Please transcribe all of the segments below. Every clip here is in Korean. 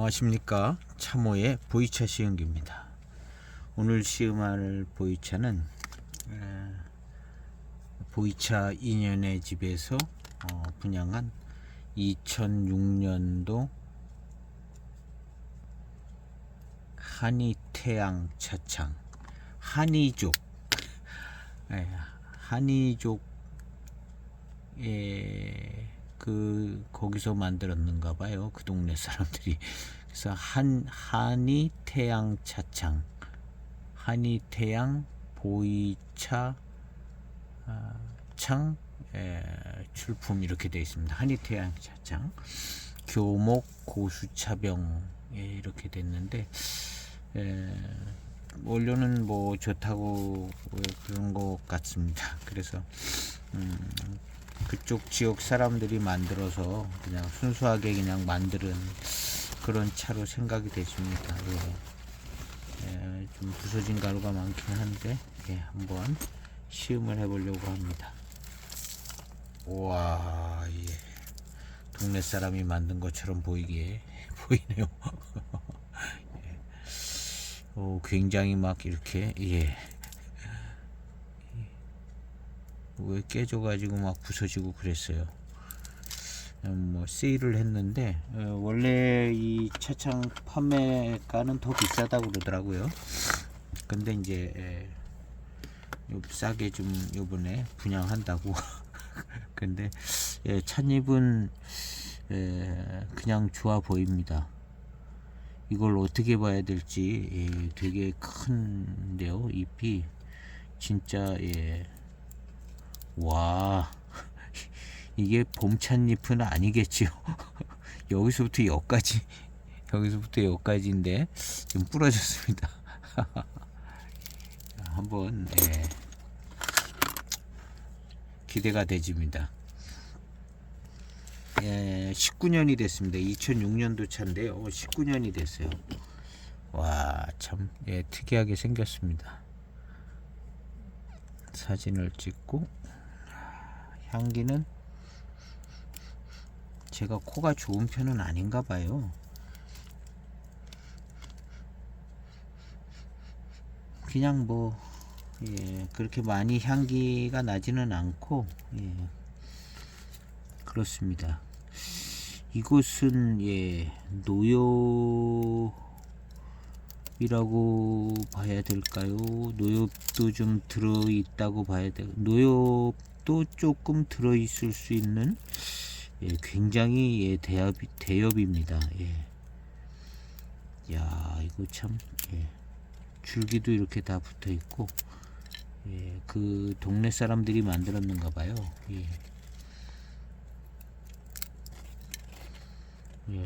안녕하십니까. 참호의 보이차 시음기입니다. 오늘 시음할 보이차는 보이차 인연의 집에서 분양한 2006년도 한이태양 차창, 한이족, 한이족의 거기서 만들었는가 봐요. 그 동네 사람들이. 그래서 한이태양 차창, 한이태양 보이차 창 출품 이렇게 되어 있습니다. 한이태양 차창, 교목 고수차병 이렇게 됐는데, 원료는 뭐 좋다고 그런 것 같습니다. 그래서 그쪽 지역 사람들이 만들어서 그냥 순수하게 그냥 만드는 그런 차로 생각이 되십니다. 좀 부서진 가루가 많긴 한데 한번 시음을 해보려고 합니다. 우와, 동네 사람이 만든 것처럼 보이네요. 굉장히 막 이렇게 왜 깨져가지고 막 부서지고 그랬어요. 뭐 세일을 했는데 원래 이 차창 판매가는 더 비싸다고 그러더라고요. 근데 이제 싸게 좀 요번에 분양한다고. 근데 찻잎은 그냥 좋아 보입니다. 이걸 어떻게 봐야 될지 되게 큰데요. 잎이 진짜 와, 이게 봄찻잎은 아니겠지요. 여기서부터 여기까지인데 좀 부러졌습니다. 한번 기대가 되집니다. 19년이 됐습니다. 2006년도 차인데요. 19년이 됐어요. 와, 참 특이하게 생겼습니다. 사진을 찍고, 향기는 제가 코가 좋은 편은 아닌가 봐요. 그냥 뭐 그렇게 많이 향기가 나지는 않고 그렇습니다. 이곳은 노엽이라고 봐야 될까요? 노엽도 좀 들어있다고 봐야 돼요. 노엽도 조금 들어있을 수 있는 굉장히 대엽입니다. 야, 이거 참 줄기도 이렇게 다 붙어 있고 그 동네 사람들이 만들었는가 봐요.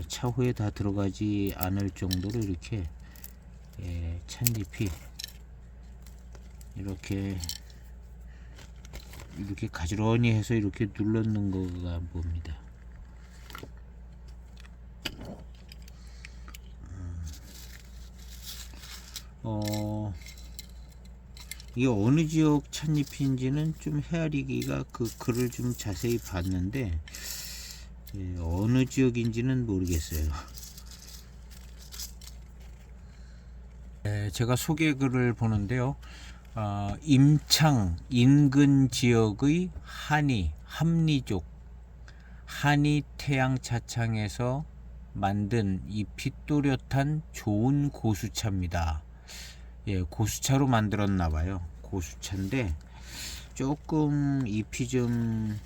차후에 다 들어가지 않을 정도로 이렇게 찻잎이 이렇게 가지런히 해서 이렇게 눌렀는 거가 봅니다. 이게 어느 지역 찻잎인지는 좀 헤아리기가 그 글을 좀 자세히 봤는데 어느 지역인지는 모르겠어요. 제가 소개 글을 보는데요. 임창 인근 지역의 함리족 한이태양 차창에서 만든 잎이 또렷한 좋은 고수차입니다. 고수차로 만들었나봐요. 고수차인데 조금 잎이 좀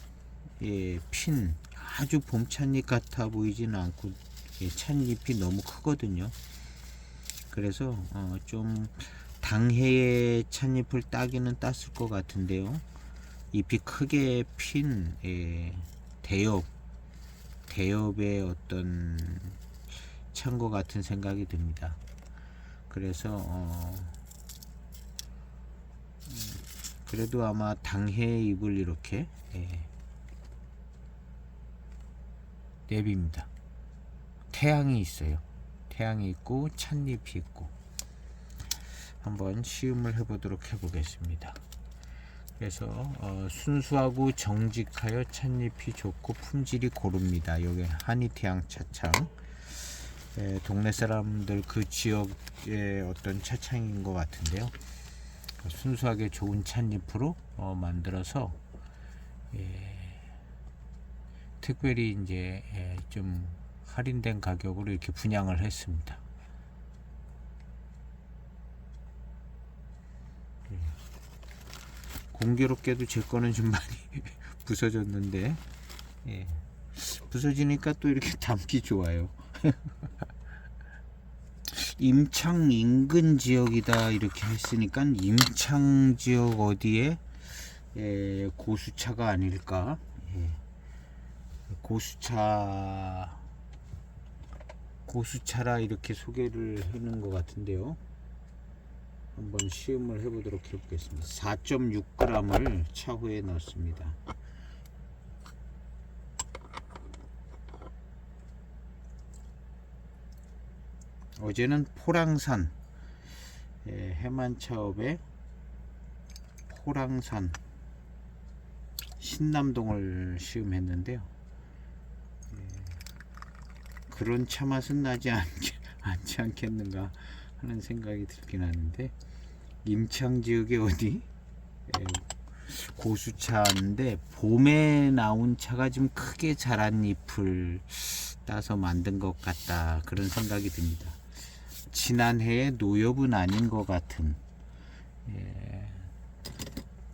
핀 아주 봄 찻잎 같아 보이지는 않고 찻잎이 너무 크거든요. 그래서 좀 당해의 찻잎을 따기는 땄을 것 같은데요. 잎이 크게 핀 대엽의 어떤 찬 것 같은 생각이 듭니다. 그래서 그래도 아마 당해 잎을 이렇게 내빕니다. 태양이 있어요. 태양이 있고 찻잎이 있고. 한번 시음을 해보겠습니다. 그래서 순수하고 정직하여 찻잎이 좋고 품질이 고릅니다. 여기 한이태양 차창. 동네 사람들 그 지역의 어떤 차창인 것 같은데요. 순수하게 좋은 찻잎으로 만들어서 특별히 이제 좀 할인된 가격으로 이렇게 분양을 했습니다. 공교롭게도 제 거는 좀 많이 부서졌는데, 부서지니까 또 이렇게 담기 좋아요. 임창 인근 지역이다 이렇게 했으니까 임창 지역 어디에 고수차가 아닐까. 고수차라 이렇게 소개를 해놓은 것 같은데요. 한번 시음을 해보도록 해보겠습니다. 4.6g을 차후에 넣습니다. 어제는 포랑산 해만차업의 포랑산 신남동을 시음했는데요. 그런 차 맛은 나지 않지 않겠는가 하는 생각이 들긴 하는데, 임창 지역에 어디 고수차인데 봄에 나온 차가 좀 크게 자란 잎을 따서 만든 것 같다, 그런 생각이 듭니다. 지난해의 노엽은 아닌 것 같은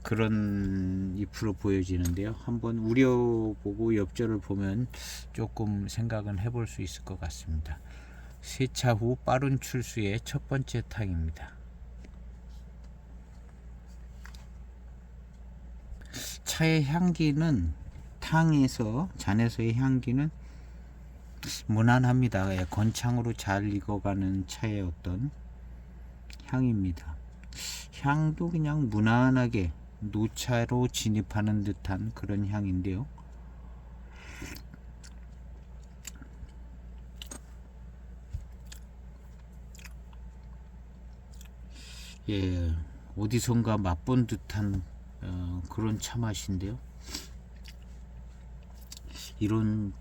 그런 잎으로 보여지는데요. 한번 우려보고 엽절을 보면 조금 생각은 해볼 수 있을 것 같습니다. 세차 후 빠른 출수의 첫 번째 탕입니다. 차의 향기는, 잔에서의 향기는 무난합니다. 건창으로 잘 익어가는 차의 어떤 향입니다. 향도 그냥 무난하게 노차로 진입하는 듯한 그런 향인데요. 어디선가 맛본 듯한 그런 차 맛인데요. 이런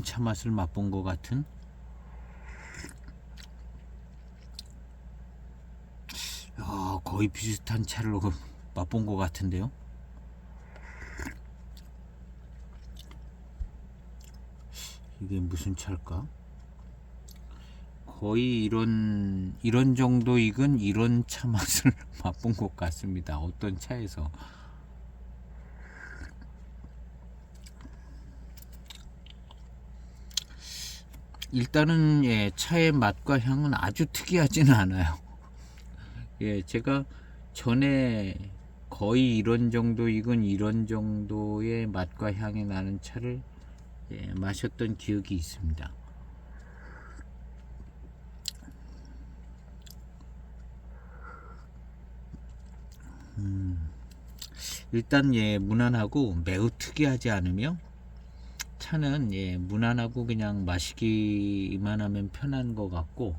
차 맛을 맛본 것 같은, 거의 비슷한 차를 맛본 것 같은데요. 이게 무슨 차일까? 거의 이런 정도 익은 이런 차 맛을 맛본 것 같습니다. 어떤 차에서. 일단은 차의 맛과 향은 아주 특이하지는 않아요. 제가 전에 거의 이런 정도 익은 이런 정도의 맛과 향이 나는 차를 마셨던 기억이 있습니다. 일단 무난하고 매우 특이하지 않으며, 차는 무난하고 그냥 마시기만 하면 편한 것 같고,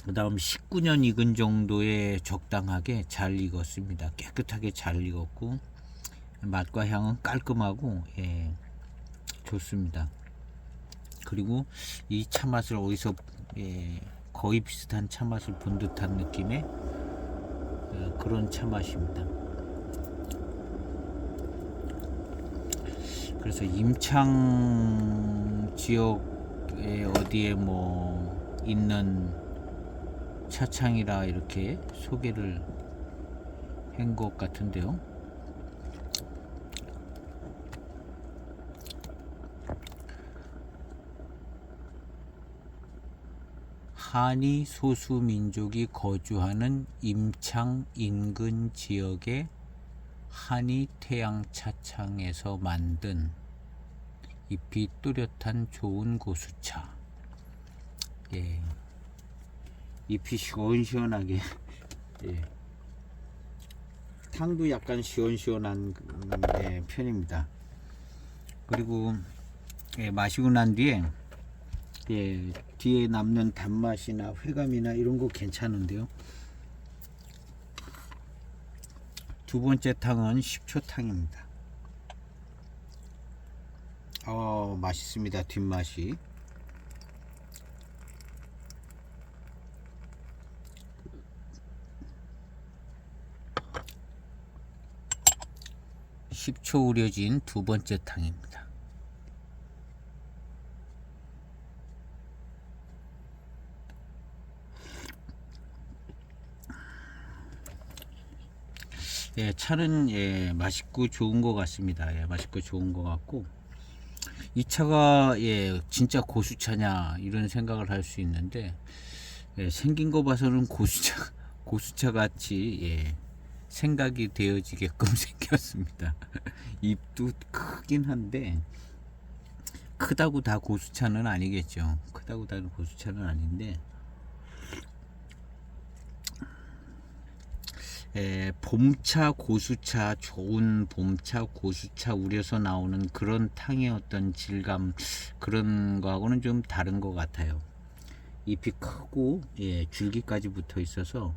그 다음 19년 익은 정도에 적당하게 잘 익었습니다. 깨끗하게 잘 익었고 맛과 향은 깔끔하고 좋습니다. 그리고 이 차 맛을 어디서 거의 비슷한 차 맛을 본 듯한 느낌의 그런 차 맛입니다. 그래서 임창 지역에 어디에 있는 차창이라 이렇게 소개를 한 것 같은데요. 한이 소수민족이 거주하는 임창 인근 지역의 한이 태양 차창에서 만든 잎이 또렷한 좋은 고수차. 잎이 시원시원하게, 탕도 약간 시원시원한 편입니다. 그리고 마시고 난 뒤에 뒤에 남는 단맛이나 회감이나 이런 거 괜찮은데요. 두 번째 탕은 10초 탕입니다. 맛있습니다. 뒷맛이 10초 우려진 두 번째 탕입니다. 예, 차는 예, 맛있고 좋은 것 같습니다. 예, 맛있고 좋은 것 같고, 이 차가 예, 진짜 고수차냐 이런 생각을 할 수 있는데, 예, 생긴 거 봐서는 고수차 같이 예, 생각이 되어지게끔 생겼습니다. 입도 크긴 한데, 크다고 다 고수차는 아니겠죠. 크다고 다 고수차는 아닌데, 봄차, 고수차, 좋은 봄차, 고수차 우려서 나오는 그런 탕의 어떤 질감, 그런 거하고는 좀 다른 것 같아요. 잎이 크고 예, 줄기까지 붙어 있어서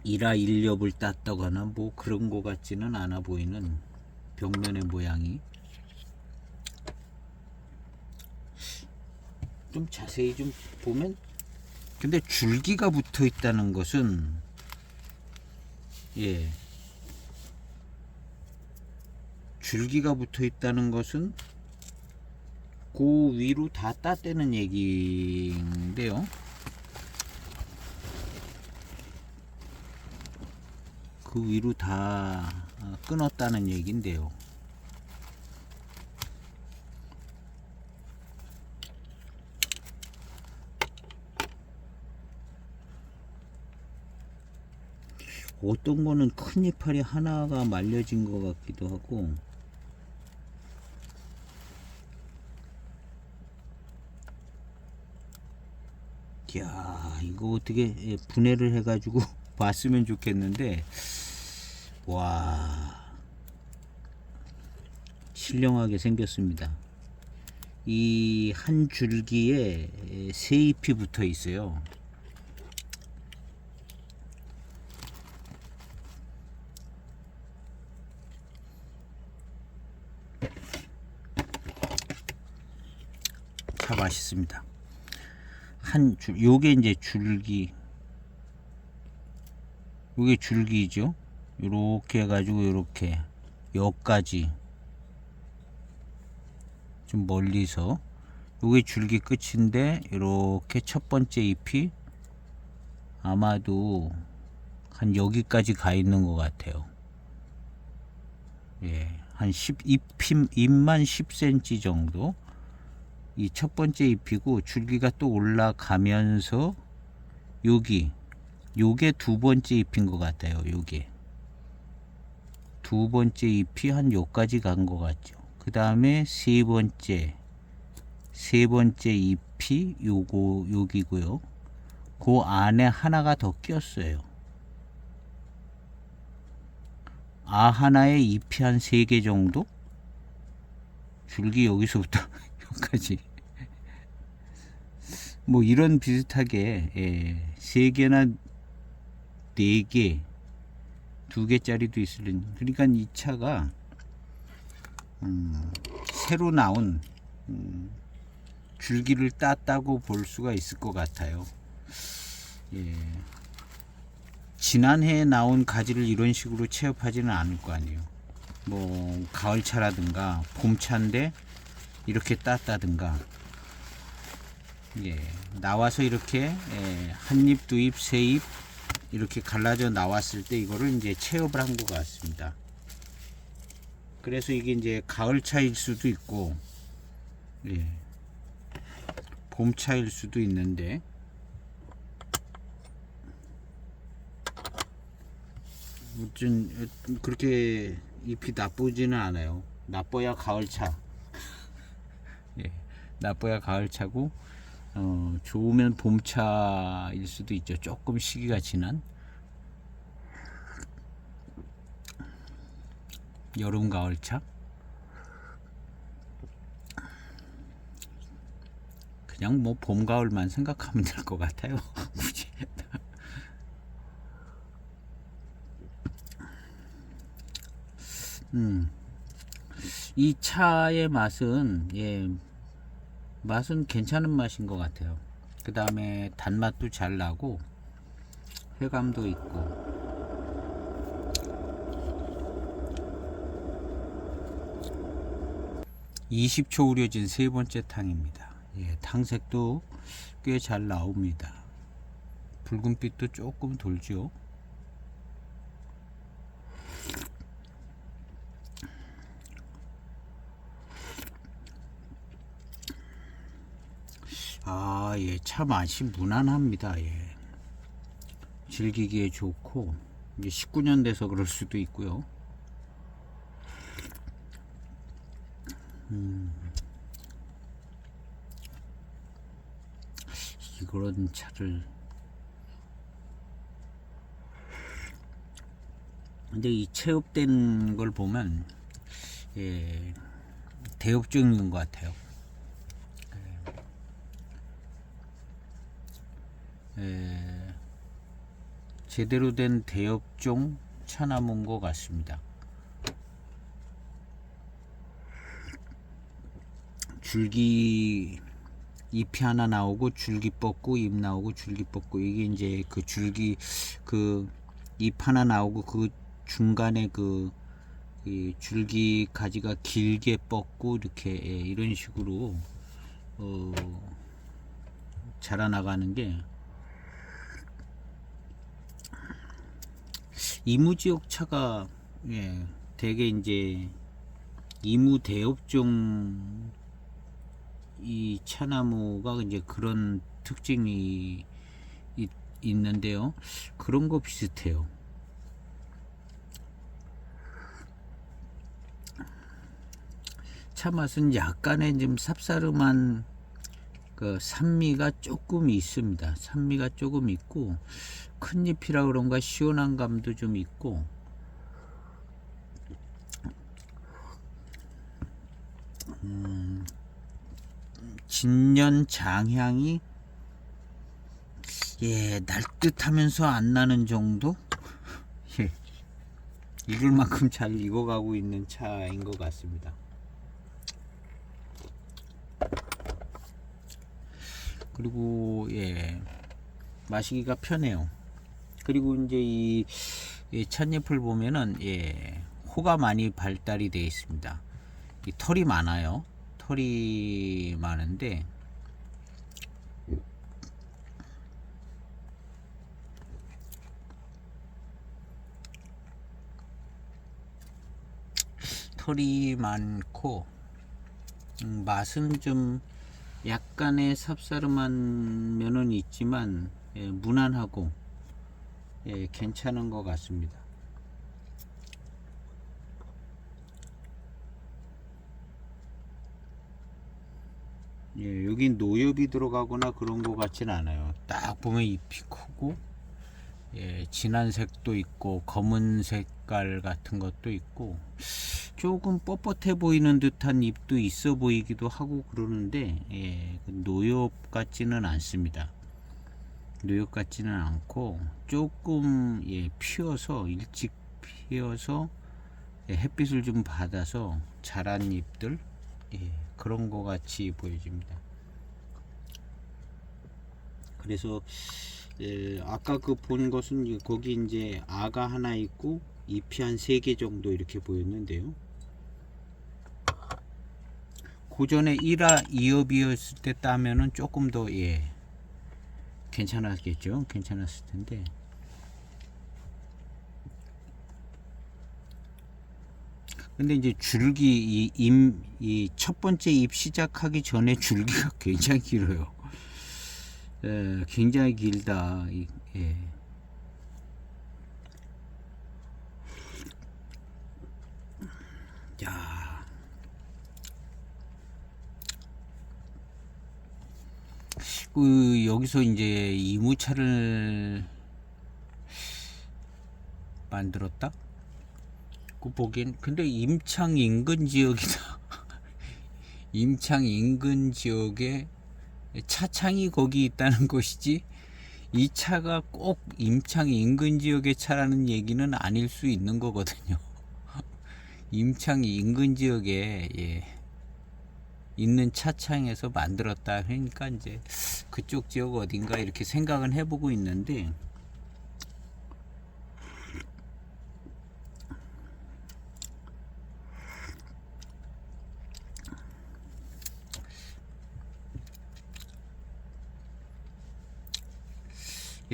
일엽을 땄다거나 뭐 그런 거 같지는 않아 보이는 벽면의 모양이. 좀 자세히 좀 보면, 근데 줄기가 붙어 있다는 것은 예, 줄기가 붙어 있다는 것은 그 위로 다 따대는 얘기인데요. 그 위로 다 끊었다는 얘기인데요. 어떤 거는 큰 이파리 하나가 말려진 것 같기도 하고, 야, 이거 어떻게 분해를 해가지고 봤으면 좋겠는데, 와, 신령하게 생겼습니다. 이 한 줄기에 세 잎이 붙어 있어요. 차 맛있습니다. 요게 이제 줄기, 요게 줄기죠. 요렇게 해가지고 요렇게 여기까지 좀 멀리서, 요게 줄기 끝인데 요렇게 첫 번째 잎이 아마도 한 여기까지 가 있는 것 같아요. 예, 한 잎만 10cm 정도. 이 첫 번째 잎이고, 줄기가 또 올라가면서 요게 두 번째 잎인 것 같아요. 요게 두 번째 잎이 한 요까지 간 것 같죠. 그 다음에 세 번째 잎이 여기고요. 그 안에 하나가 더 꼈어요. 하나에 잎이 한 3개 정도? 줄기 여기서부터 여기까지 뭐 이런 비슷하게 3개나 4개, 2개짜리도 있으려니. 그러니까 이 차가 새로 나온 줄기를 땄다고 볼 수가 있을 것 같아요. 예. 지난해에 나온 가지를 이런 식으로 체업하지는 않을 거 아니에요. 뭐 가을차라든가 봄차인데 이렇게 땄다든가, 예, 나와서 이렇게 한 잎, 두 잎, 세 잎 이렇게 갈라져 나왔을 때 이거를 이제 체업을 한 것 같습니다. 그래서 이게 이제 가을차일 수도 있고, 예, 봄차일 수도 있는데, 아무튼 그렇게 잎이 나쁘지는 않아요. 나빠야 가을차. 예, 나빠야 가을차고, 좋으면 봄차일 수도 있죠. 조금 시기가 지난 여름 가을차. 그냥 뭐 봄 가을만 생각하면 될 것 같아요. 굳이. 이 차의 맛은 맛은 괜찮은 맛인 것 같아요. 그 다음에 단맛도 잘 나고, 회감도 있고. 20초 우려진 세 번째 탕입니다. 예, 탕색도 꽤 잘 나옵니다. 붉은빛도 조금 돌죠. 아, 예, 차 맛이 무난합니다. 예. 즐기기에 좋고, 이제 19년 돼서 그럴 수도 있고요. 그런 차를. 근데 이 체업된 걸 보면, 예, 대업종 있는 것 같아요. 예, 제대로 된 대업종 차나무인 것 같습니다. 줄기 잎이 하나 나오고 줄기 뻗고 잎 나오고 줄기 뻗고, 이게 이제 그 줄기 그 잎 하나 나오고 그 중간에 그 이 줄기 가지가 길게 뻗고 이렇게, 예, 이런 식으로 자라나가는 게 이무지옥 차가, 예, 되게 이제 이무 대업종 이 차나무가 이제 그런 특징이 있는데요. 그런 거 비슷해요. 차 맛은 약간의 좀 쌉싸름한 그 산미가 조금 있습니다. 산미가 조금 있고, 큰 잎이라 그런가 시원한 감도 좀 있고, 진년 장향이, 예, 날 듯하면서 안 나는 정도. 예, 익을 만큼 잘 익어가고 있는 차인 것 같습니다. 그리고, 예, 마시기가 편해요. 그리고 이제 이 찻잎을 보면은, 예, 호가 많이 발달이 되어 있습니다. 이 털이 많아요. 털이 많은데, 털이 많고, 맛은 좀 약간의 쌉싸름한 면은 있지만, 예, 무난하고, 예, 괜찮은 것 같습니다. 예, 여기 노엽이 들어가거나 그런 것 같진 않아요. 딱 보면 잎이 크고, 예, 진한 색도 있고 검은 색깔 같은 것도 있고, 조금 뻣뻣해 보이는 듯한 잎도 있어 보이기도 하고 그러는데, 예, 노엽 같지는 않습니다. 노엽 같지는 않고 조금, 예, 피어서 일찍 피어서, 예, 햇빛을 좀 받아서 자란 잎들, 예, 그런 거 같이 보여집니다. 그래서, 예, 아까 그 본 것은 거기 이제 아가 하나 있고 잎이 한 3개 정도 이렇게 보였는데요. 고전에 1화 2엽이었을 때 따면은 조금 더, 예, 괜찮았겠죠. 괜찮았을 텐데, 근데 이제 줄기 이 첫 번째 잎 시작하기 전에 줄기가 굉장히 길어요. 예, 굉장히 길다. 예. 야, 여기서 이제 이무차를 만들었다? 그 보기엔, 근데 임창 인근 지역이다. 임창 인근 지역에 차창이 거기 있다는 것이지, 이 차가 꼭 임창 인근 지역의 차라는 얘기는 아닐 수 있는 거거든요. 임창 인근 지역에, 예, 있는 차창에서 만들었다 하니까 이제 그쪽 지역 어딘가 이렇게 생각은 해보고 있는데,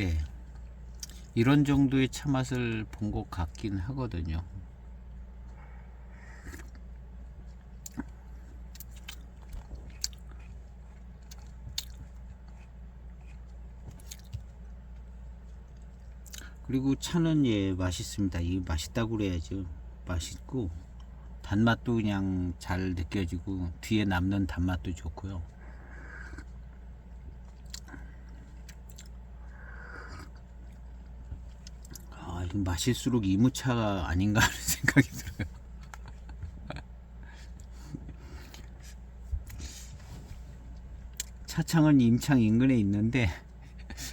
예, 이런 정도의 차 맛을 본 것 같긴 하거든요. 그리고 차는 예 맛있습니다. 이 맛있다고 그래야죠. 맛있고 단맛도 그냥 잘 느껴지고 뒤에 남는 단맛도 좋고요. 아, 이거 마실수록 이무차가 아닌가 하는 생각이 들어요. 차창은 임창 인근에 있는데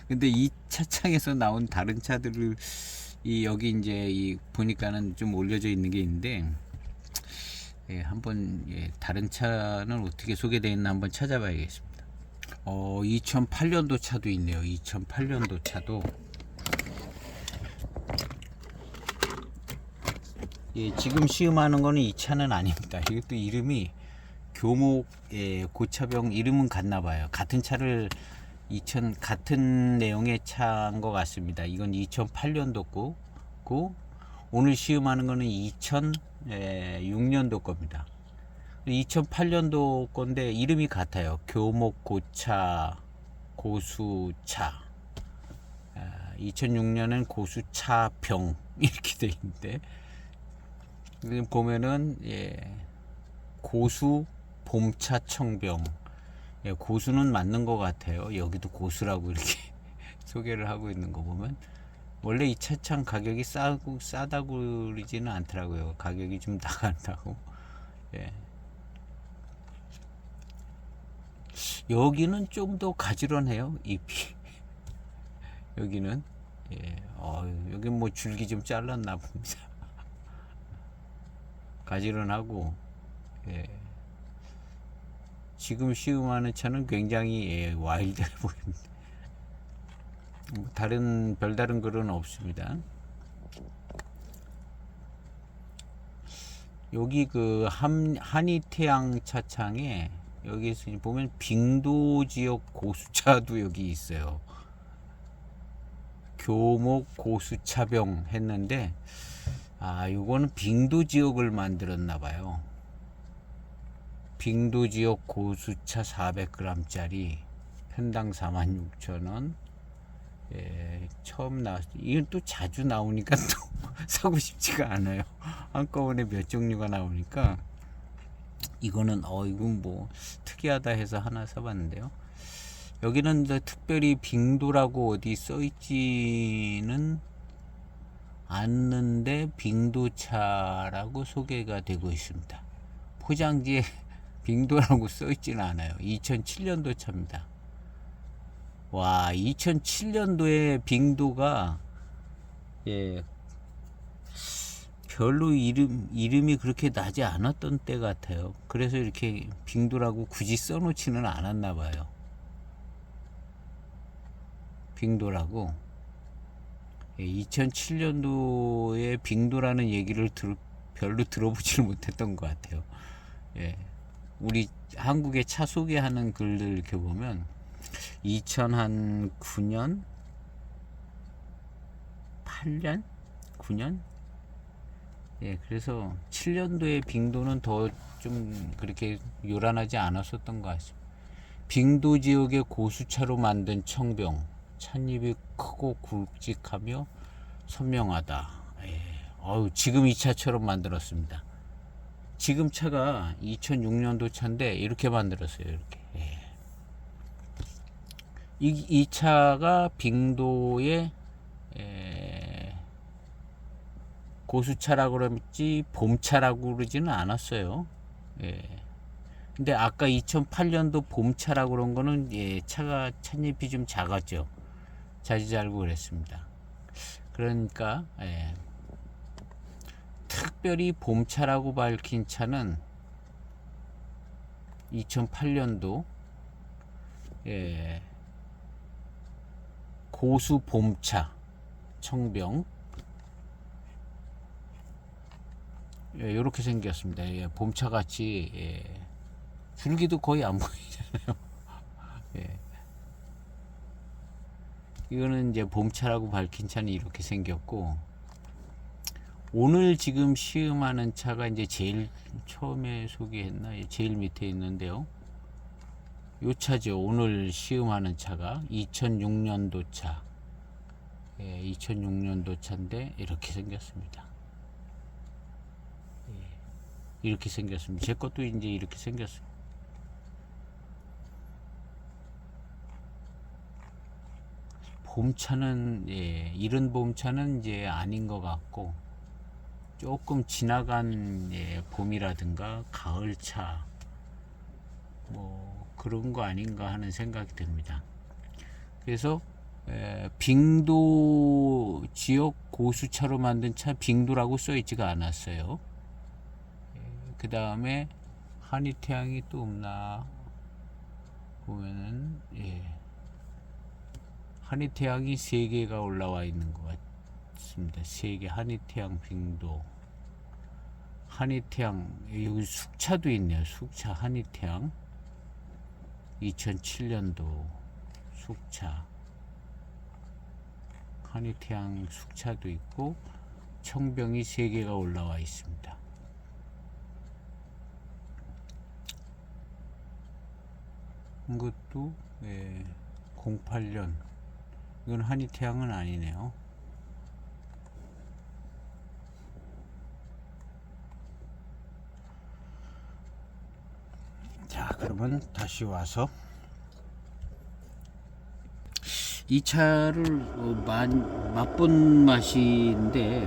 근데 이 차창에서 나온 다른 차들을 이 여기 이제 이 보니까는 좀 올려져 있는 게 있는데 예, 한번 예, 다른 차는 어떻게 소개되어 있나 한번 찾아봐야겠습니다. 2008년도 차도 있네요. 2008년도 차도 예, 지금 시음하는 거는 이 차는 아닙니다. 이것도 이름이 교목 예, 고차병 이름은 같나 봐요. 같은 차를 같은 내용의 차인 것 같습니다. 이건 2008년도 거고 오늘 시음하는 거는 2006년도 겁니다. 2008년도 건데 이름이 같아요. 교목 고차 고수차. 2006년은 고수차병 이렇게 돼 있는데 보면은 예, 고수 봄차 청병. 예, 고수는 맞는 것 같아요. 여기도 고수라고 이렇게 소개를 하고 있는 거 보면 원래 이 차창 가격이 싸다고 그러지는 않더라고요. 가격이 좀 나간다고. 예. 여기는 좀 더 가지런해요. 잎이 여기는 예. 여기 뭐 줄기 좀 잘랐나 봅니다. 가지런하고 예. 지금 시음하는 차는 굉장히 예, 와일드해 보입니다. 별다른 글은 없습니다. 여기 그 한이태양 차창에 여기서 보면 빙도 지역 고수차도 여기 있어요. 교목 고수차병 했는데 요거는 빙도 지역을 만들었나 봐요. 빙도 지역 고수차 400g짜리 편당 46,000원. 예, 처음 나왔어요. 이건 또 자주 나오니까 또 사고 싶지가 않아요. 한꺼번에 몇 종류가 나오니까 이거는 이건 뭐 특이하다 해서 하나 사봤는데요. 여기는 이제 특별히 빙도라고 어디 써있지는 않는데 빙도차라고 소개가 되고 있습니다. 포장지에 빙도라고 써있지는 않아요. 2007년도 차입니다. 와, 2007년도에 빙도가 예, 별로 이름이 그렇게 나지 않았던 때 같아요. 그래서 이렇게 빙도라고 굳이 써놓지는 않았나 봐요. 빙도라고 2007년도에 빙도라는 얘기를 별로 들어보지를 못했던 것 같아요. 예, 우리 한국의 차 소개하는 글들 이렇게 보면 2009년 8년 9년 예, 그래서 7년도에 빙도는 더 좀 그렇게 요란하지 않았었던 것 같습니다. 빙도 지역의 고수차로 만든 청병, 찻잎이 크고 굵직하며 선명하다. 예. 지금 이 차처럼 만들었습니다. 지금 차가 2006년도 차인데 이렇게 만들었어요. 이렇게. 예. 이 차가 빙도의 고수차라고 그러지 봄차라고 그러지는 않았어요. 예. 근데 아까 2008년도 봄차라고 그런 거는 예, 찻잎이 좀 작았죠. 자지 알고 그랬습니다. 그러니까 예, 특별히 봄차라고 밝힌 차는 2008년도 예, 고수 봄차 청병 예, 이렇게 생겼습니다. 예, 봄차 같이 예, 줄기도 거의 안 보이잖아요. 예. 이거는 이제 봄차라고 밝힌 차는 이렇게 생겼고, 오늘 지금 시음하는 차가 이제 제일 처음에 소개했나? 제일 밑에 있는데요. 요 차죠. 오늘 시음하는 차가 2006년도 차. 2006년도 차인데 이렇게 생겼습니다. 이렇게 생겼습니다. 제 것도 이제 이렇게 생겼습니다. 봄차는 이른 봄차는 이제 아닌 것 같고, 조금 지나간 봄이라든가 가을차 뭐 그런 거 아닌가 하는 생각이 듭니다. 그래서 빙도 지역 고수차로 만든 차 빙도라고 써 있지가 않았어요. 그 다음에 한이태양이 또 없나 보면은 한이태양이 3개가 올라와 있는 것 같습니다. 3개. 한이태양 빙도, 한이태양, 여기 숙차도 있네요. 숙차 한이태양 2007년도 숙차, 한이태양 숙차도 있고 청병이 3개가 올라와 있습니다. 이것도 08년, 이건 한이태양은 아니네요. 자, 그러면 다시 와서 이 차를 맛본 맛인데,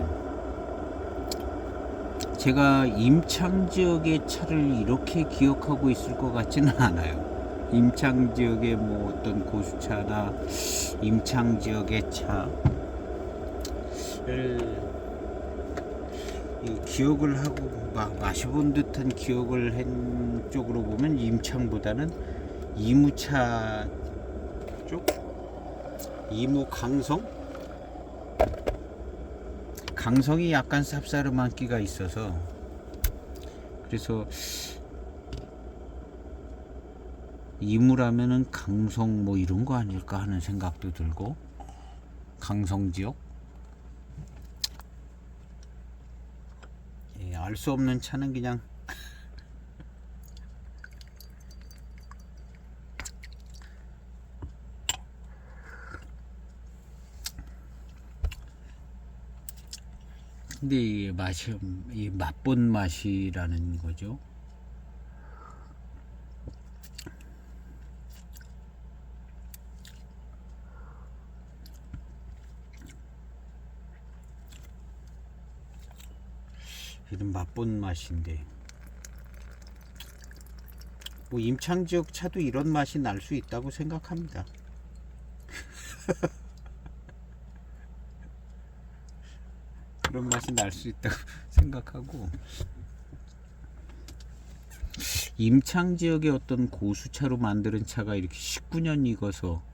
제가 임창 지역의 차를 이렇게 기억하고 있을 것 같지는 않아요. 임창 지역의 뭐 어떤 고수차나 임창 지역의 차를 기억을 하고 마셔본 듯한 기억을 한 쪽으로 보면 임창보다는 이무차 쪽, 이무 강성이 약간 쌉싸름한 끼가 있어서, 그래서 이무라면은 강성 뭐 이런 거 아닐까 하는 생각도 들고, 강성 지역, 알 수 없는 차는 그냥 근데 이 맛이, 이 맛본 맛이라는 거죠. 이런 맛본 맛인데, 뭐 임창 지역 차도 이런 맛이 날 수 있다고 생각합니다. 그런 맛이 날 수 있다고 생각하고, 임창 지역의 어떤 고수차로 만드는 차가 이렇게 19년 익어서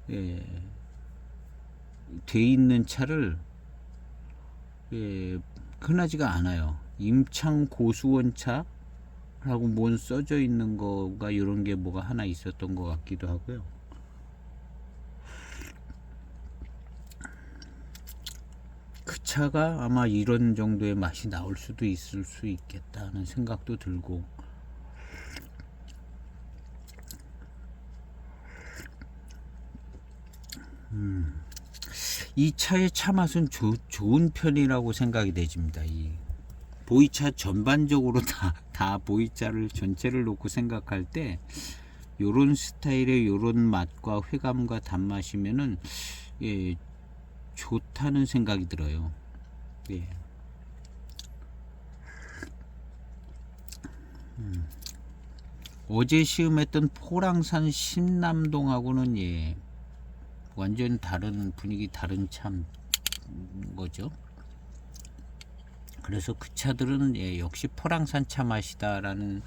돼 있는 차를 흔하지가 않아요. 임창 고수원차라고 뭔 써져 있는 거가 이런 게 뭐가 하나 있었던 것 같기도 하고요. 그 차가 아마 이런 정도의 맛이 나올 수도 있을 수 있겠다 하는 생각도 들고, 이 차의 차 맛은 좋은 편이라고 생각이 되집니다. 이 보이차 전반적으로 다 보이차를 전체를 놓고 생각할 때 요런 스타일의 요런 맛과 회감과 단맛이면은 좋다는 생각이 들어요. 어제 시음했던 포랑산 신남동하고는 완전 다른 분위기, 다른 참 거죠. 그래서 그 차들은 역시 포랑산 차 맛이다라는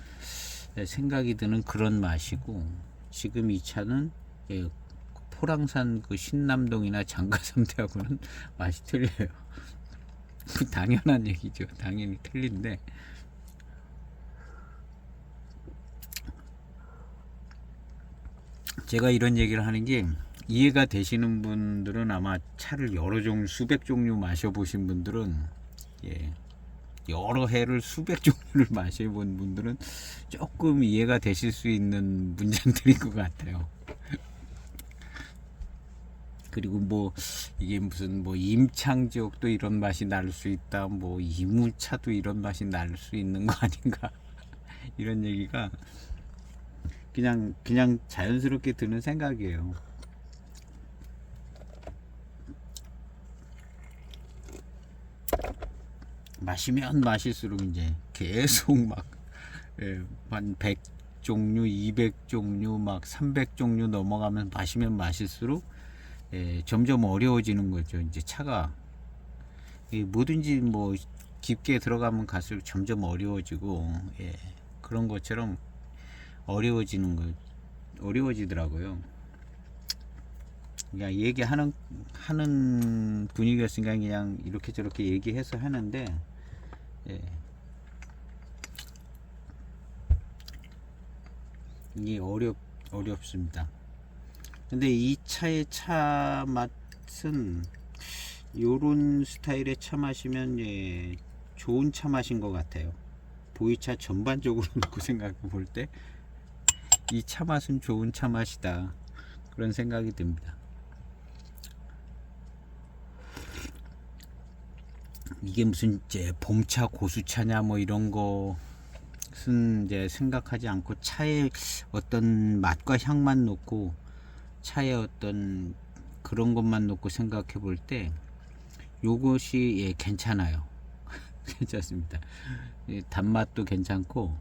생각이 드는 그런 맛이고, 지금 이 차는 포랑산 그 신남동이나 장가삼대하고는 맛이 틀려요. 당연한 얘기죠. 당연히 틀린데, 제가 이런 얘기를 하는 게, 이해가 되시는 분들은 아마 차를 여러 종류, 수백 종류 마셔보신 분들은, 예, 여러 해를 수백 종류를 마셔본 분들은 조금 이해가 되실 수 있는 문장들인 것 같아요. 그리고 뭐 이게 무슨 뭐 임창지옥도 이런 맛이 날 수 있다, 뭐 이무차도 이런 맛이 날 수 있는 거 아닌가 이런 얘기가 그냥 자연스럽게 드는 생각이에요. 마시면 마실수록 이제 계속 막 한 100종류, 200종류, 막 300종류 넘어가면 마시면 마실수록 점점 어려워지는 거죠. 이제 차가 뭐든지 뭐 깊게 들어가면 갈수록 점점 어려워지고, 그런 것처럼 어려워지더라고요. 그냥 얘기하는 분위기였으니까 그냥 이렇게 저렇게 얘기해서 하는데, 이게 어렵습니다. 근데 이 차의 차 맛은 요런 스타일의 차 마시면 좋은 차 맛인 것 같아요. 보이차 전반적으로 놓고 생각해 볼 때 이 차 맛은 좋은 차 맛이다, 그런 생각이 듭니다. 이게 무슨 이제 봄차 고수차냐 뭐 이런 것은 이제 생각하지 않고 차의 어떤 맛과 향만 놓고, 차의 어떤 그런 것만 놓고 생각해 볼 때 요것이 괜찮아요. 괜찮습니다. 단맛도 괜찮고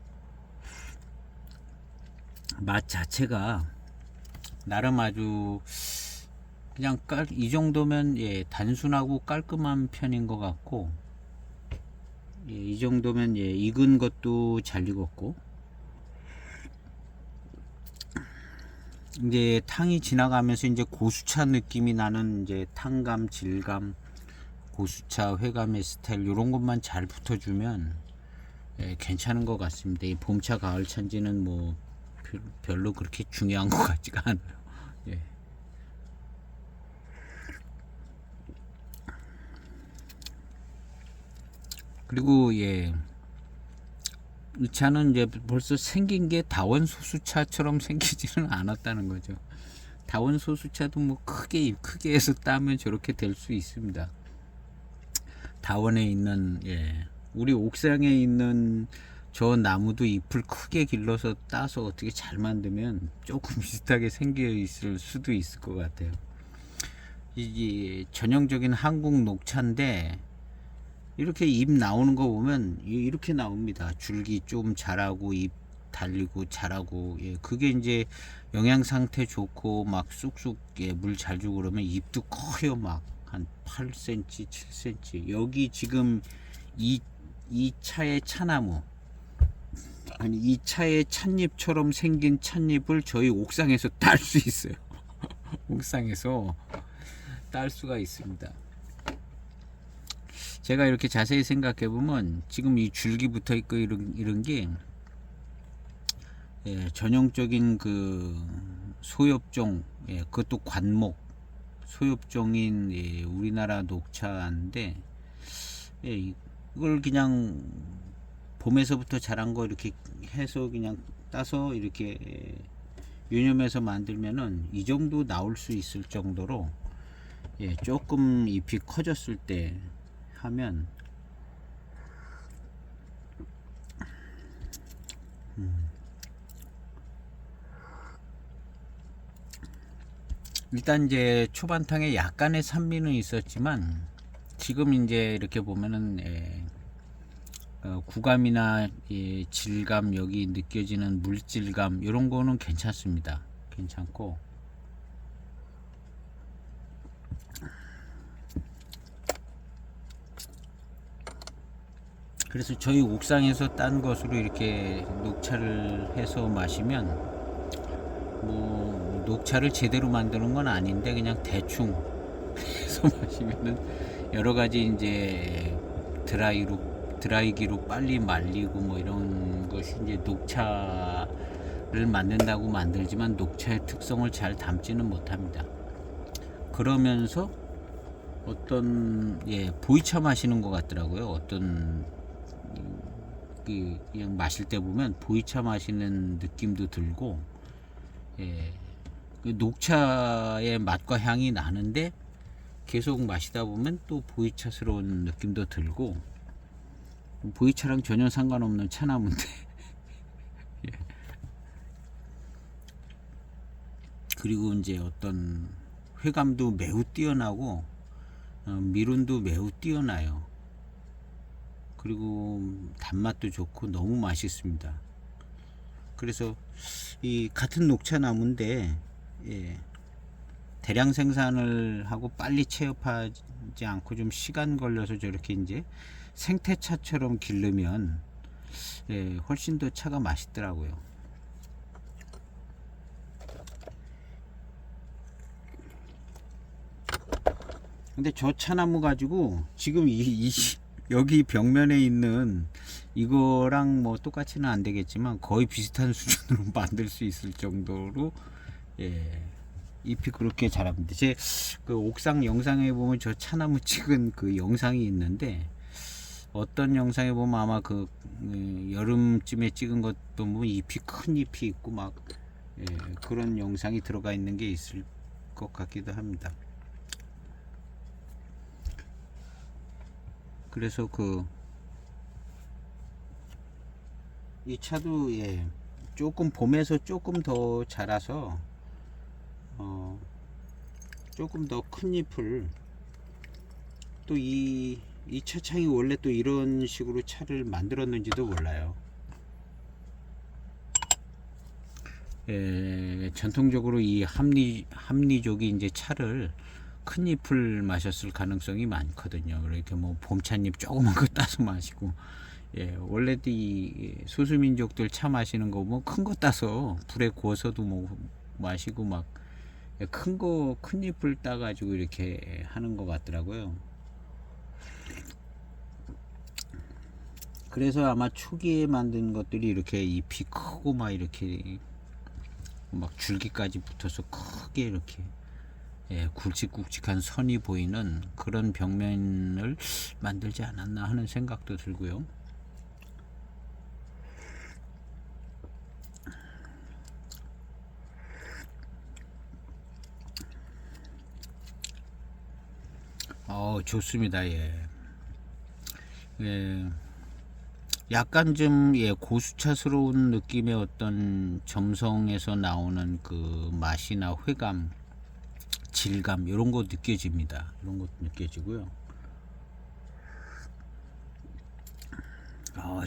맛 자체가 나름 아주 그냥 이 정도면 단순하고 깔끔한 편인 것 같고, 이 정도면 익은 것도 잘 익었고, 이제 탕이 지나가면서 이제 고수차 느낌이 나는 이제 탕감, 질감, 고수차 회감의 스타일 이런 것만 잘 붙어주면 괜찮은 것 같습니다. 이 봄차, 가을차인지는 뭐 별로 그렇게 중요한 것 같지가 않아요. 그리고 이 차는 이제 벌써 생긴 게 다원 소수차처럼 생기지는 않았다는 거죠. 다원 소수차도 뭐 크게 해서 따면 저렇게 될 수 있습니다. 다원에 있는 우리 옥상에 있는 저 나무도 잎을 크게 길러서 따서 어떻게 잘 만들면 조금 비슷하게 생겨 있을 수도 있을 것 같아요. 이게 전형적인 한국 녹차인데 이렇게 잎 나오는 거 보면 이렇게 나옵니다. 줄기 좀 자라고 잎 달리고 자라고, 그게 이제 영양 상태 좋고 막 쑥쑥 물 잘 주고 그러면 잎도 커요. 막 한 8cm, 7cm. 여기 지금 이 차의 차나무, 아니 이 차의 찻잎처럼 생긴 찻잎을 저희 옥상에서 딸 수 있어요. 옥상에서 딸 수가 있습니다. 제가 이렇게 자세히 생각해 보면 지금 이 줄기 붙어 있고 이런 게 전형적인 그 소엽종, 그것도 관목 소엽종인 우리나라 녹차인데, 이걸 그냥 봄에서부터 자란 거 이렇게 해서 그냥 따서 이렇게 유념해서 만들면은 이 정도 나올 수 있을 정도로 조금 잎이 커졌을 때 하면 일단 이제 초반탕에 약간의 산미는 있었지만 지금 이제 이렇게 보면은 구감이나 질감, 여기 느껴지는 물질감 이런 거는 괜찮습니다. 괜찮고, 그래서 저희 옥상에서 딴 것으로 이렇게 녹차를 해서 마시면 뭐 녹차를 제대로 만드는 건 아닌데 그냥 대충 해서 마시면은 여러 가지 이제 드라이기로 빨리 말리고 뭐 이런 것이 이제 녹차를 만든다고 만들지만 녹차의 특성을 잘 담지는 못합니다. 그러면서 어떤 보이차 마시는 것 같더라고요. 어떤 그냥 마실 때 보면 보이차 마시는 느낌도 들고, 그 녹차의 맛과 향이 나는데 계속 마시다 보면 또 보이차스러운 느낌도 들고, 보이차랑 전혀 상관없는 차나무인데 그리고 이제 어떤 회감도 매우 뛰어나고 미론도 매우 뛰어나요. 그리고 단맛도 좋고 너무 맛있습니다. 그래서 이 같은 녹차 나무인데 대량 생산을 하고 빨리 체업하지 않고 좀 시간 걸려서 저렇게 이제 생태차처럼 기르면 훨씬 더 차가 맛있더라고요. 근데 저 차나무 가지고 지금 여기 벽면에 있는 이거랑 뭐 똑같이는 안 되겠지만 거의 비슷한 수준으로 만들 수 있을 정도로 잎이 그렇게 자랍니다. 제 그 옥상 영상에 보면 저 차나무 찍은 그 영상이 있는데, 어떤 영상에 보면 아마 그 여름쯤에 찍은 것도 보면 잎이 큰 잎이 있고 막 그런 영상이 들어가 있는 게 있을 것 같기도 합니다. 그래서 이 차도 조금 봄에서 조금 더 자라서 조금 더 큰 잎을, 또 이 차창이 원래 또 이런 식으로 차를 만들었는지도 몰라요. 전통적으로 이 합리족이 이제 차를 큰 잎을 마셨을 가능성이 많거든요. 이렇게 뭐 봄찻잎 조그만 거 따서 마시고, 원래도 이 소수민족들 차 마시는 거 뭐 큰 거 따서 불에 구워서도 뭐 마시고 막 큰 잎을 따 가지고 이렇게 하는 것 같더라고요. 그래서 아마 초기에 만든 것들이 이렇게 잎이 크고 막 이렇게 막 줄기까지 붙어서 크게 이렇게 굵직굵직한 선이 보이는 그런 벽면을 만들지 않았나 하는 생각도 들고요. 좋습니다. 약간 좀 고수차스러운 느낌의 어떤 점성에서 나오는 그 맛이나 회감, 질감 이런 거 느껴집니다. 이런 것도 느껴지고요.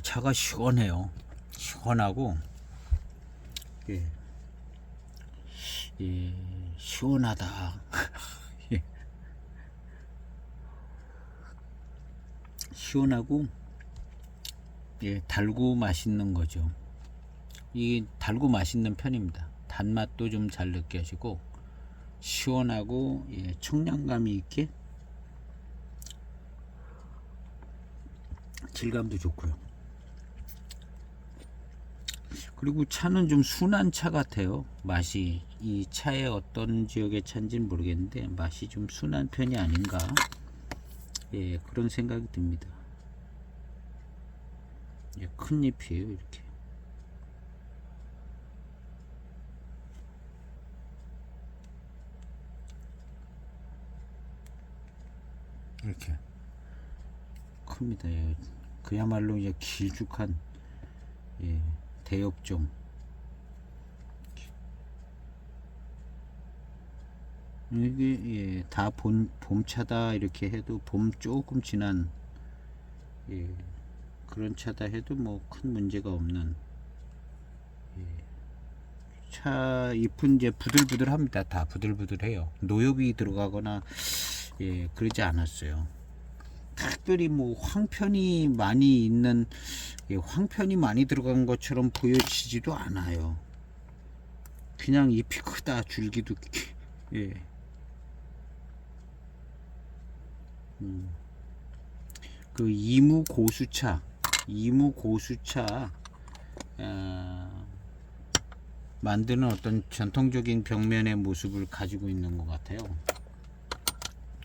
차가 시원해요. 시원하고 시원하다. 시원하고 달고 맛있는 거죠. 이 달고 맛있는 편입니다. 단맛도 좀 잘 느껴지고 시원하고 청량감이 있게 질감도 좋고요. 그리고 차는 좀 순한 차 같아요. 맛이 이 차의 어떤 지역의 차인지는 모르겠는데 맛이 좀 순한 편이 아닌가, 그런 생각이 듭니다. 큰 잎이에요. 이렇게 큽니다. 그야말로 이제 길쭉한 대엽종. 이게 다 봄차다 이렇게 해도, 봄 조금 지난 그런 차다 해도 뭐 큰 문제가 없는, 차 잎은 이제 부들부들합니다. 다 부들부들해요. 노엽이 들어가거나 그러지 않았어요. 특별히 뭐 황편이 많이 있는, 황편이 많이 들어간 것처럼 보여지지도 않아요. 그냥 잎이 크다, 줄기도 그 이무 고수차 만드는 어떤 전통적인 벽면의 모습을 가지고 있는 것 같아요.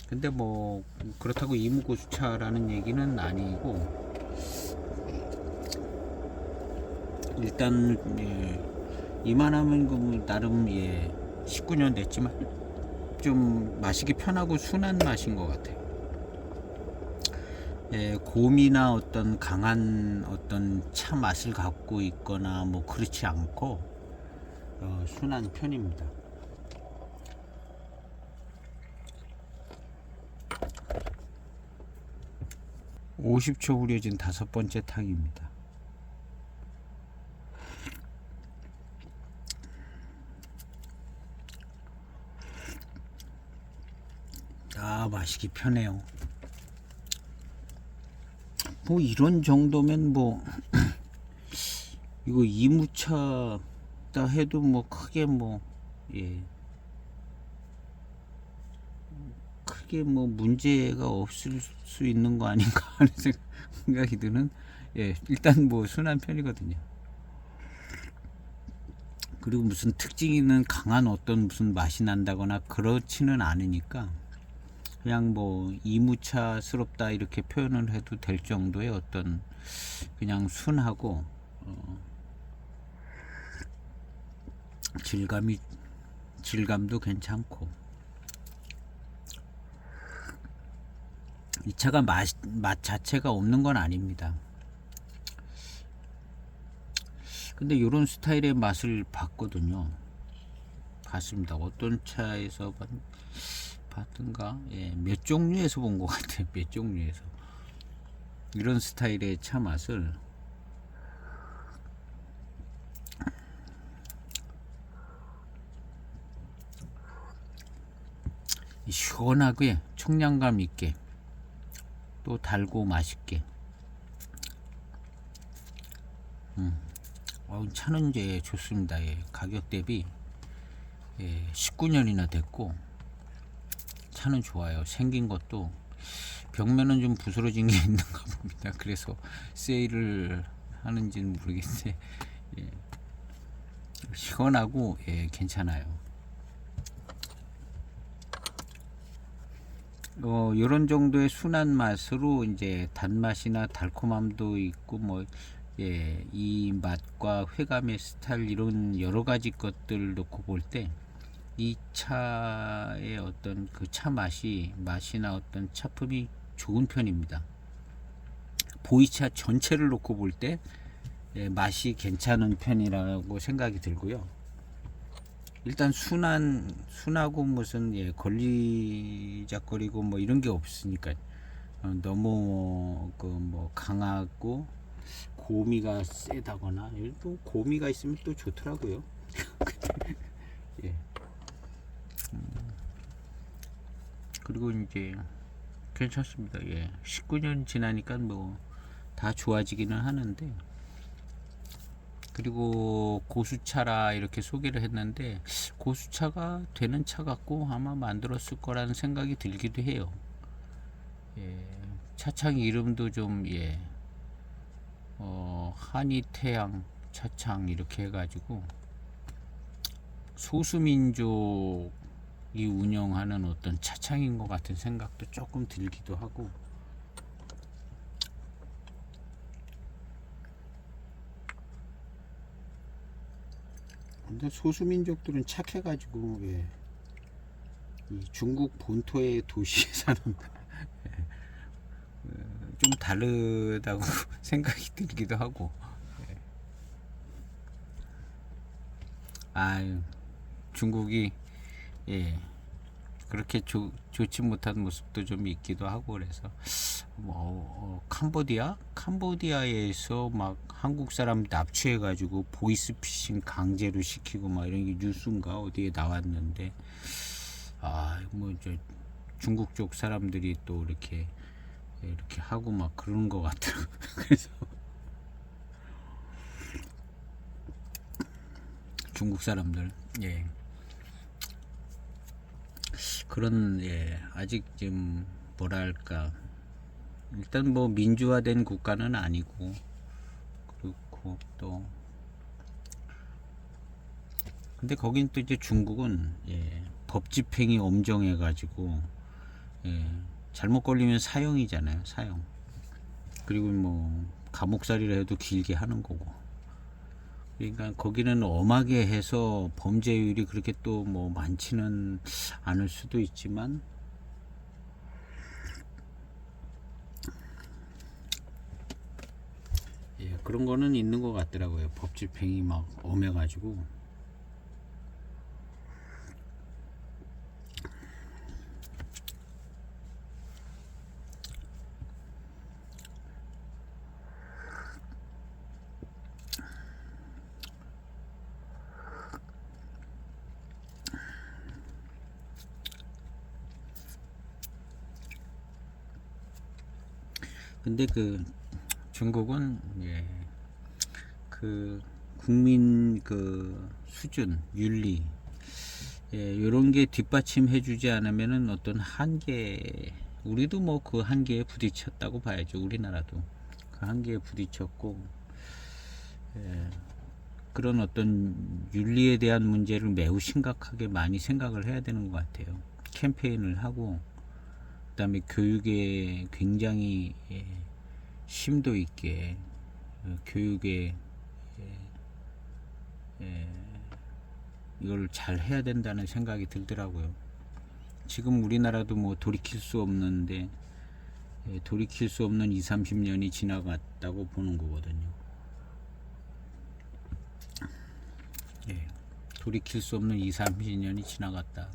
근데 뭐 그렇다고 이무고수차라는 얘기는 아니고, 일단 이만하면 그 나름 19년 됐지만 좀 마시기 편하고 순한 맛인 것 같아요. 곰이나 어떤 강한 어떤 차 맛을 갖고 있거나 뭐 그렇지 않고 순한 편입니다. 50초 우려진 5번째 탕입니다. 마시기 편해요. 뭐 이런 정도면 뭐 이거 이무차다 해도 뭐 크게 뭐 크게 뭐 문제가 없을 수 있는 거 아닌가 하는 생각이 드는, 일단 뭐 순한 편이거든요. 그리고 무슨 특징 있는 강한 어떤 무슨 맛이 난다거나 그렇지는 않으니까 그냥 뭐 이무차스럽다 이렇게 표현을 해도 될 정도의 어떤 그냥 순하고 질감도 괜찮고, 이 차가 맛 자체가 없는 건 아닙니다. 근데 이런 스타일의 맛을 봤습니다. 어떤 차에서 봤던가, 몇 종류에서 본 것 같아요. 몇 종류에서 이런 스타일의 차 맛을 시원하게 청량감 있게 또 달고 맛있게. 차는 이제 좋습니다. 가격 대비 19년이나 됐고 차는 좋아요. 생긴 것도 벽면은 좀 부스러진 게 있는가 봅니다. 그래서 세일을 하는지는 모르겠는데 시원하고 괜찮아요. 이런 정도의 순한 맛으로 이제 단맛이나 달콤함도 있고 뭐 이 맛과 회감의 스타일 이런 여러 가지 것들 놓고 볼 때 이 차의 어떤 그 차 맛이나 어떤 차품이 좋은 편입니다. 보이차 전체를 놓고 볼 때 맛이 괜찮은 편이라고 생각이 들고요. 일단 순하고 무슨 걸리작거리고 뭐 이런 게 없으니까 너무 그 뭐 강하고 고미가 세다거나, 또 고미가 있으면 또 좋더라고요. 그리고 이제 괜찮습니다. 19년 지나니까 뭐 다 좋아지기는 하는데, 그리고 고수차라 이렇게 소개를 했는데 고수차가 되는 차 같고 아마 만들었을 거라는 생각이 들기도 해요. 차창 이름도 좀 한이태양 차창 이렇게 해가지고 소수민족이 운영하는 어떤 차창인 것 같은 생각도 조금 들기도 하고, 근데 소수민족들은 착해가지고 이 중국 본토의 도시에 사는 좀 다르다고 생각이 들기도 하고, 중국이 그렇게 좋지 못한 모습도 좀 있기도 하고, 그래서 뭐 캄보디아에서 막 한국 사람 납치해 가지고 보이스피싱 강제로 시키고 막 이런 게 뉴스인가 어디에 나왔는데, 뭐 이제 중국 쪽 사람들이 또 이렇게 하고 막 그러는 것 같더라고요. 그래서 중국 사람들 그런 아직 좀 뭐랄까, 일단 뭐 민주화된 국가는 아니고 그렇고, 또 근데 거긴 또 이제 중국은 법 집행이 엄정해 가지고 예, 잘못 걸리면 사형이잖아요. 사형. 그리고 뭐 감옥살이라 해도 길게 하는 거고. 그러니까 거기는 엄하게 해서 범죄율이 그렇게 또 뭐 많지는 않을 수도 있지만, 예, 그런 거는 있는 것 같더라고요. 법 집행이 막 엄해가지고. 근데 그 중국은, 예, 그 국민 그 수준, 윤리, 예, 요런 게 뒷받침해주지 않으면은 어떤 한계, 우리도 뭐 그 한계에 부딪혔다고 봐야죠. 우리나라도 그 한계에 부딪혔고, 예, 그런 어떤 윤리에 대한 문제를 매우 심각하게 많이 생각을 해야 되는 것 같아요. 캠페인을 하고, 그다음에 교육에 굉장히, 예, 심도 있게, 교육에, 예, 이걸 잘 해야 된다는 생각이 들더라고요. 지금 우리나라도 뭐 돌이킬 수 없는데, 예, 돌이킬 수 없는 20, 30년이 지나갔다고 보는 거거든요. 예, 돌이킬 수 없는 20, 30년이 지나갔다.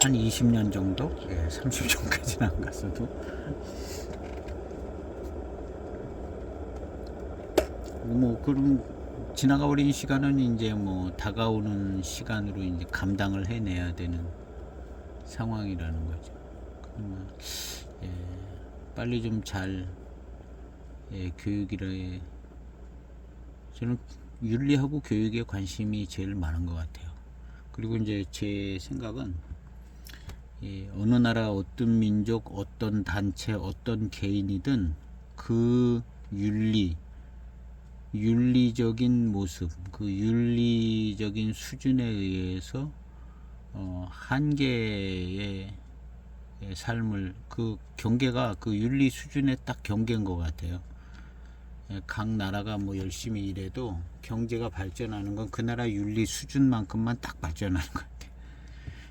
한 20년 정도? 예, 30년까지는 안 갔어도. 뭐, 그럼, 지나가 버린 시간은 이제 뭐, 다가오는 시간으로 이제 감당을 해내야 되는 상황이라는 거죠. 그러면, 예, 빨리 좀 잘, 예, 교육이라, 저는 윤리하고 교육에 관심이 제일 많은 것 같아요. 그리고 이제 제 생각은, 예, 어느 나라, 어떤 민족, 어떤 단체, 어떤 개인이든 그 윤리적인 모습, 그 윤리적인 수준에 의해서 한계의 삶을, 그 경계가 그 윤리 수준의 딱 경계인 것 같아요. 예, 각 나라가 뭐 열심히 일해도 경제가 발전하는 건 그 나라 윤리 수준만큼만 딱 발전하는 것 같아요.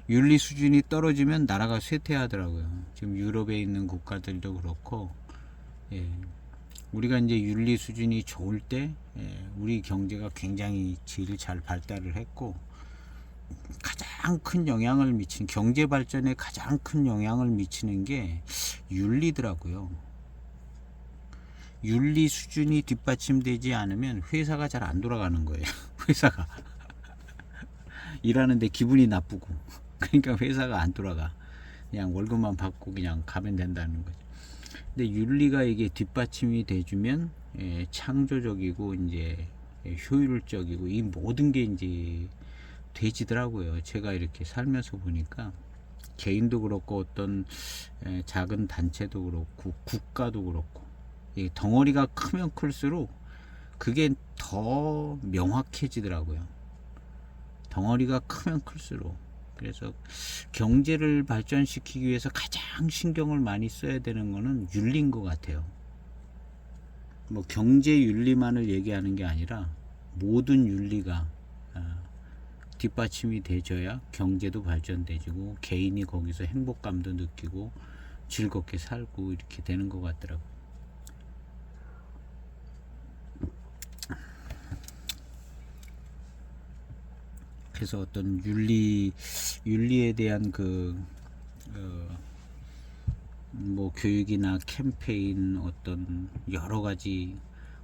윤리 수준이 떨어지면 나라가 쇠퇴하더라고요. 지금 유럽에 있는 국가들도 그렇고, 예, 우리가 이제 윤리 수준이 좋을 때, 예, 우리 경제가 굉장히 제일 잘 발달을 했고, 가장 큰 영향을 미친, 경제 발전에 가장 큰 영향을 미치는 게 윤리더라고요. 윤리 수준이 뒷받침되지 않으면 회사가 잘 안 돌아가는 거예요. 회사가 일하는데 기분이 나쁘고, 그러니까 회사가 안 돌아가. 그냥 월급만 받고 그냥 가면 된다는 거죠. 근데 윤리가 이게 뒷받침이 돼주면, 예, 창조적이고 이제, 예, 효율적이고 이 모든 게 이제 돼지더라고요. 제가 이렇게 살면서 보니까 개인도 그렇고 어떤, 예, 작은 단체도 그렇고 국가도 그렇고, 이 덩어리가 크면 클수록 그게 더 명확해지더라고요. 덩어리가 크면 클수록. 그래서 경제를 발전시키기 위해서 가장 신경을 많이 써야 되는 거는 윤리인 것 같아요. 뭐 경제 윤리만을 얘기하는 게 아니라 모든 윤리가 뒷받침이 돼줘야 경제도 발전되고 개인이 거기서 행복감도 느끼고 즐겁게 살고 이렇게 되는 것 같더라고요. 그래서 어떤 윤리에 대한 뭐 교육이나 캠페인 어떤 여러 가지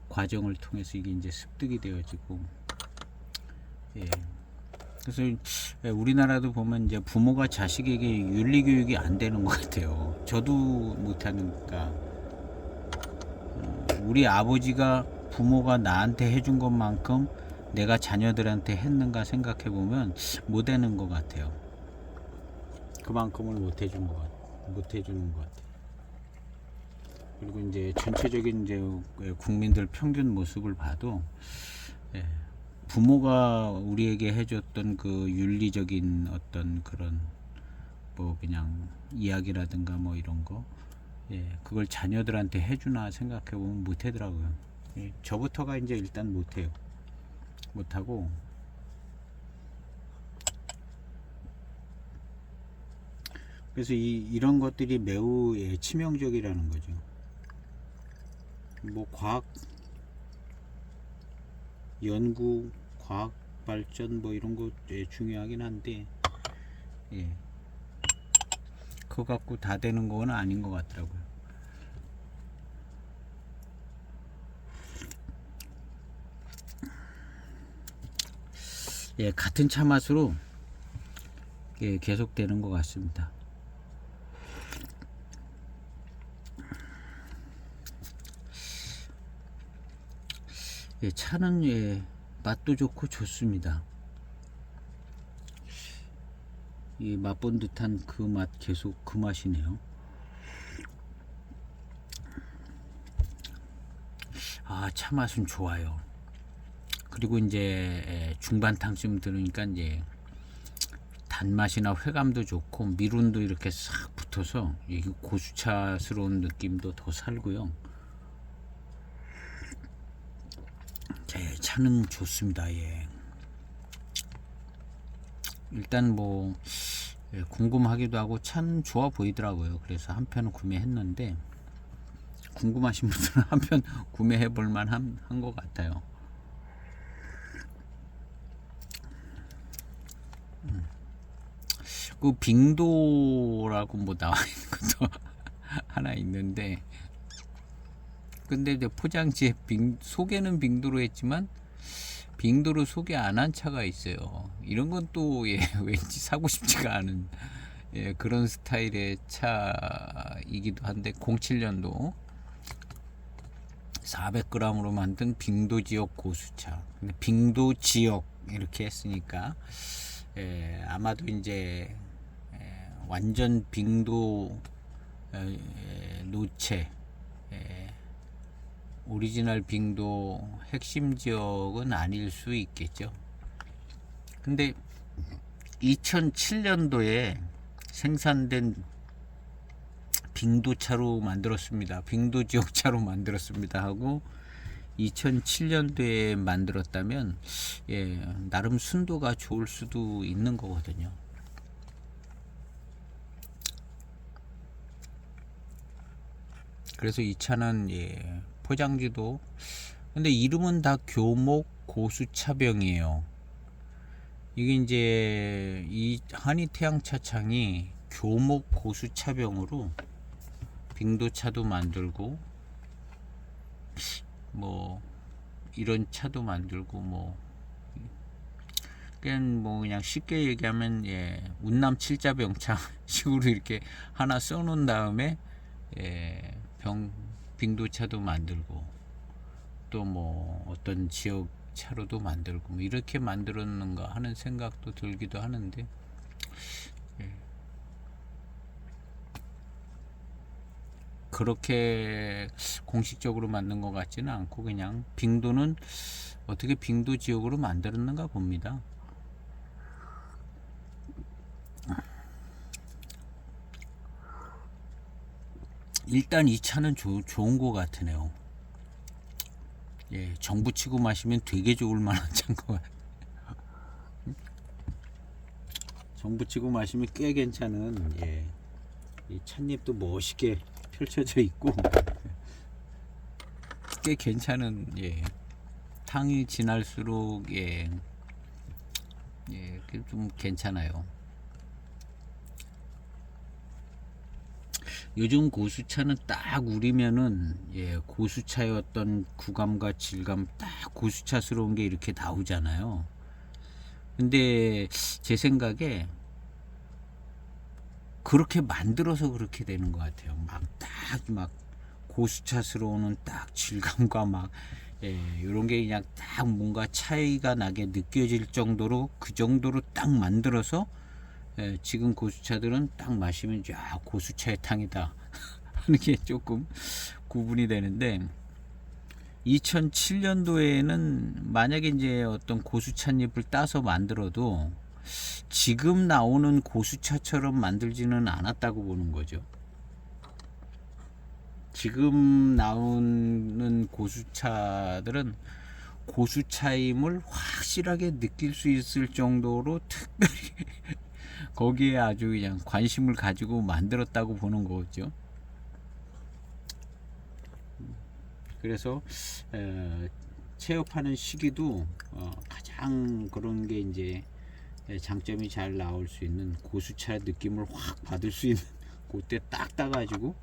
과정을 통해서 이게 이제 습득이 되어지고, 예. 그래서 우리나라도 보면 이제 부모가 자식에게 윤리 교육이 안 되는 것 같아요. 저도 못하니까. 우리 아버지가 부모가 나한테 해준 것만큼 내가 자녀들한테 했는가 생각해 보면 못 되는 것 같아요. 그만큼을 못 해주는 것 같아요. 그리고 이제 전체적인 이제 국민들 평균 모습을 봐도 예, 부모가 우리에게 해줬던 그 윤리적인 어떤 그런 뭐 그냥 이야기라든가 뭐 이런 거 예, 그걸 자녀들한테 해주나 생각해 보면 못 하더라고요. 예, 저부터가 이제 일단 못해요. 못하고 그래서 이런 것들이 매우 예, 치명적이라는 거죠. 뭐 과학 연구, 과학 발전 뭐 이런 거 예, 중요하긴 한데 예, 그거 갖고 다 되는 건 아닌 것 같더라고요. 예, 같은 차 맛으로 예, 계속 되는 것 같습니다. 예, 차는 예, 맛도 좋고 좋습니다. 이 맛본 듯한 그 맛 계속 그 맛이네요. 아, 차 맛은 좋아요. 그리고 이제 중반탕쯤 들으니까 이제 단맛이나 회감도 좋고 미룬도 이렇게 싹 붙어서 이 고수차스러운 느낌도 더 살고요. 예, 차는 좋습니다. 예. 일단 뭐 예, 궁금하기도 하고 참 좋아 보이더라고요. 그래서 한 편을 구매했는데 궁금하신 분들은 한 편 구매해 볼 만한 것 같아요. 그 빙도라고 뭐 나와 있는 것도 하나 있는데 근데 이제 포장지에 소개는 빙도로 했지만 빙도로 소개 안 한 차가 있어요. 이런 건 또 예, 왠지 사고 싶지가 않은 예, 그런 스타일의 차이기도 한데 07년도 400g으로 만든 빙도 지역 고수차. 근데 빙도 지역 이렇게 했으니까 예, 아마도 이제 완전 빙도 노체 오리지널 빙도 핵심 지역은 아닐 수 있겠죠. 근데 2007년도에 생산된 빙도차로 만들었습니다. 빙도 지역차로 만들었습니다 하고 2007년도에 만들었다면 예, 나름 순도가 좋을 수도 있는 거거든요. 그래서 이 차는 예, 포장지도 근데 이름은 다 교목 고수차병이에요. 이게 이제 이 한이 태양차창이 교목 고수차병으로 빙도차도 만들고 뭐 이런 차도 만들고 뭐 그냥 쉽게 얘기하면 예, 운남 칠자병차 식으로 이렇게 하나 써놓은 다음에 예, 빙도차도 만들고 또 뭐 어떤 지역 차로도 만들고 뭐 이렇게 만들었는가 하는 생각도 들기도 하는데 예. 그렇게 공식적으로 만든 것 같지는 않고 그냥 빙도는 어떻게 빙도 지역으로 만들었는가 봅니다. 일단 이 차는 좋은 것 같으네요. 예, 정부 치고 마시면 되게 좋을 만한 차인 것 같아요. 정부 치고 마시면 꽤 괜찮은 예, 이 찻잎도 멋있게 펼쳐져 있고 꽤 괜찮은 예, 탕이 지날수록 예, 좀 괜찮아요. 요즘 고수차는 딱 우리면은 예, 고수차의 어떤 구감과 질감 딱 고수차스러운 게 이렇게 나오잖아요. 근데 제 생각에 그렇게 만들어서 그렇게 되는 것 같아요. 막 고수차스러운 딱 질감과 막 예, 이런 게 그냥 딱 뭔가 차이가 나게 느껴질 정도로 그 정도로 딱 만들어서 예, 지금 고수차들은 딱 마시면 야 고수차의 탕이다 하는 게 조금 구분이 되는데, 2007년도에는 만약에 이제 어떤 고수찻잎을 따서 만들어도 지금 나오는 고수차처럼 만들지는 않았다고 보는 거죠. 지금 나오는 고수차들은 고수차임을 확실하게 느낄 수 있을 정도로 특별히 거기에 아주 그냥 관심을 가지고 만들었다고 보는 거죠. 그래서 체업하는 시기도 가장 그런 게 이제 장점이 잘 나올 수 있는 고수차 느낌을 확 받을 수 있는 그때 딱 따가지고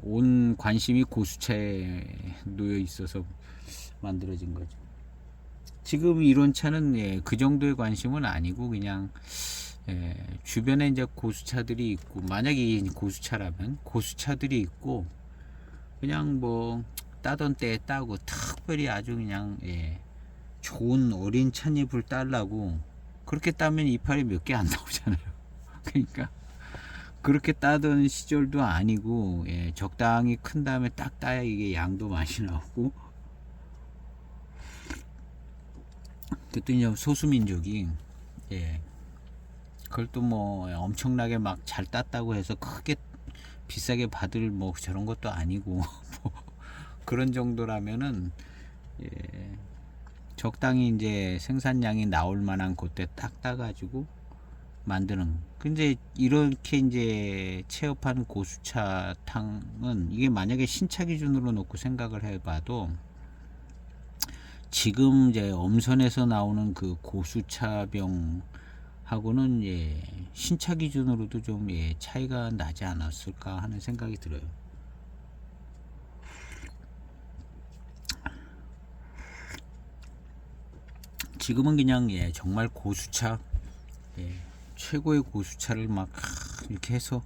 온 관심이 고수차에 놓여 있어서 만들어진 거죠. 지금 이런 차는 그 정도의 관심은 아니고 그냥 주변에 이제 고수차들이 있고, 만약에 고수차라면 고수차들이 있고 그냥 뭐 따던 때에 따고 특별히 아주 그냥 좋은 어린 찻잎을 따려고 그렇게 따면 이파리 몇 개 안 나오잖아요. 그러니까 그렇게 따던 시절도 아니고 적당히 큰 다음에 딱 따야 이게 양도 많이 나오고, 그때 이제 소수민족이 그걸 또 뭐 엄청나게 막 잘 땄다고 해서 크게 비싸게 받을 뭐 저런 것도 아니고 뭐 그런 정도라면은 적당히 이제 생산량이 나올 만한 그때 딱 따가지고 만드는. 근데 이렇게 이제 체업한 고수차 탕은 이게 만약에 신차 기준으로 놓고 생각을 해봐도 지금 이제 엄선에서 나오는 그 고수차병 하고는 신차 기준으로도 좀 차이가 나지 않았을까 하는 생각이 들어요. 지금은 그냥 정말 고수차, 최고의 고수차를 막 이렇게 해서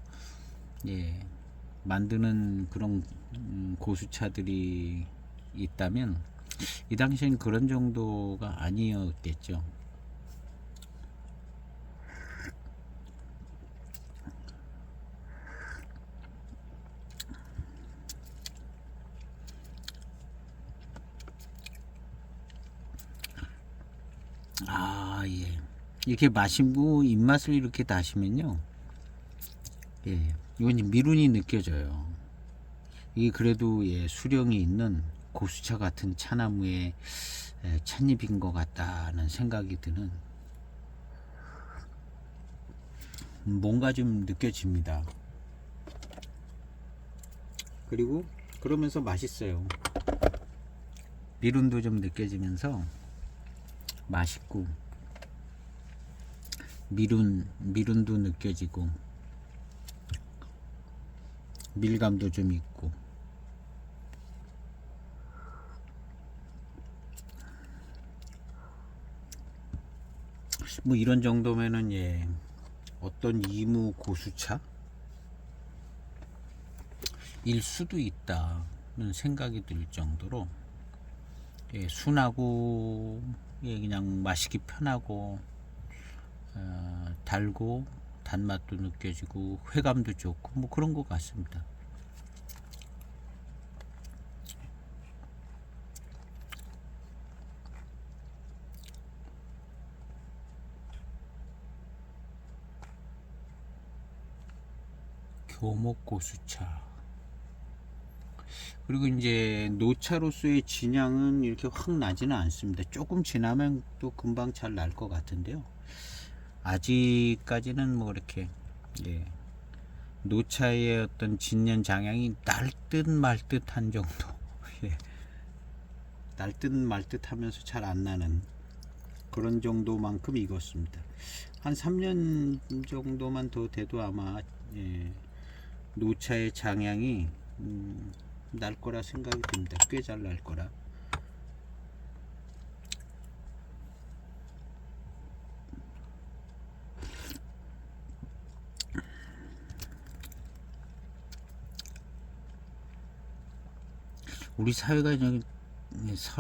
만드는 그런 고수차들이 있다면 이 당시엔 그런 정도가 아니었겠죠. 이렇게 마시고 입맛을 이렇게 다시면요, 이건 미룬이 느껴져요. 이게 그래도 수령이 있는 고수차 같은 차나무의 찻잎인 것 같다는 생각이 드는, 뭔가 좀 느껴집니다. 그리고 그러면서 맛있어요. 미룬도 좀 느껴지면서 맛있고, 미룬도 느껴지고, 밀감도 좀 있고, 뭐 이런 정도면은 어떤 이무 고수차 일 수도 있다는 생각이 들 정도로 순하고 그냥 마시기 편하고 달고 단맛도 느껴지고 회감도 좋고 뭐 그런 것 같습니다. 교목고수차. 그리고 이제 노차로서의 진향은 이렇게 확 나지는 않습니다. 조금 지나면 또 금방 잘 날 것 같은데요. 아직까지는 뭐 이렇게 노차의 어떤 진년 장향이 날 듯 말 듯한 정도, 날 듯 말 듯하면서 잘 안 나는 그런 정도만큼 익었습니다. 한 3년 정도만 더 돼도 아마 노차의 장향이 날 거라 생각이 듭니다. 꽤 잘 날 거라. 우리 사회가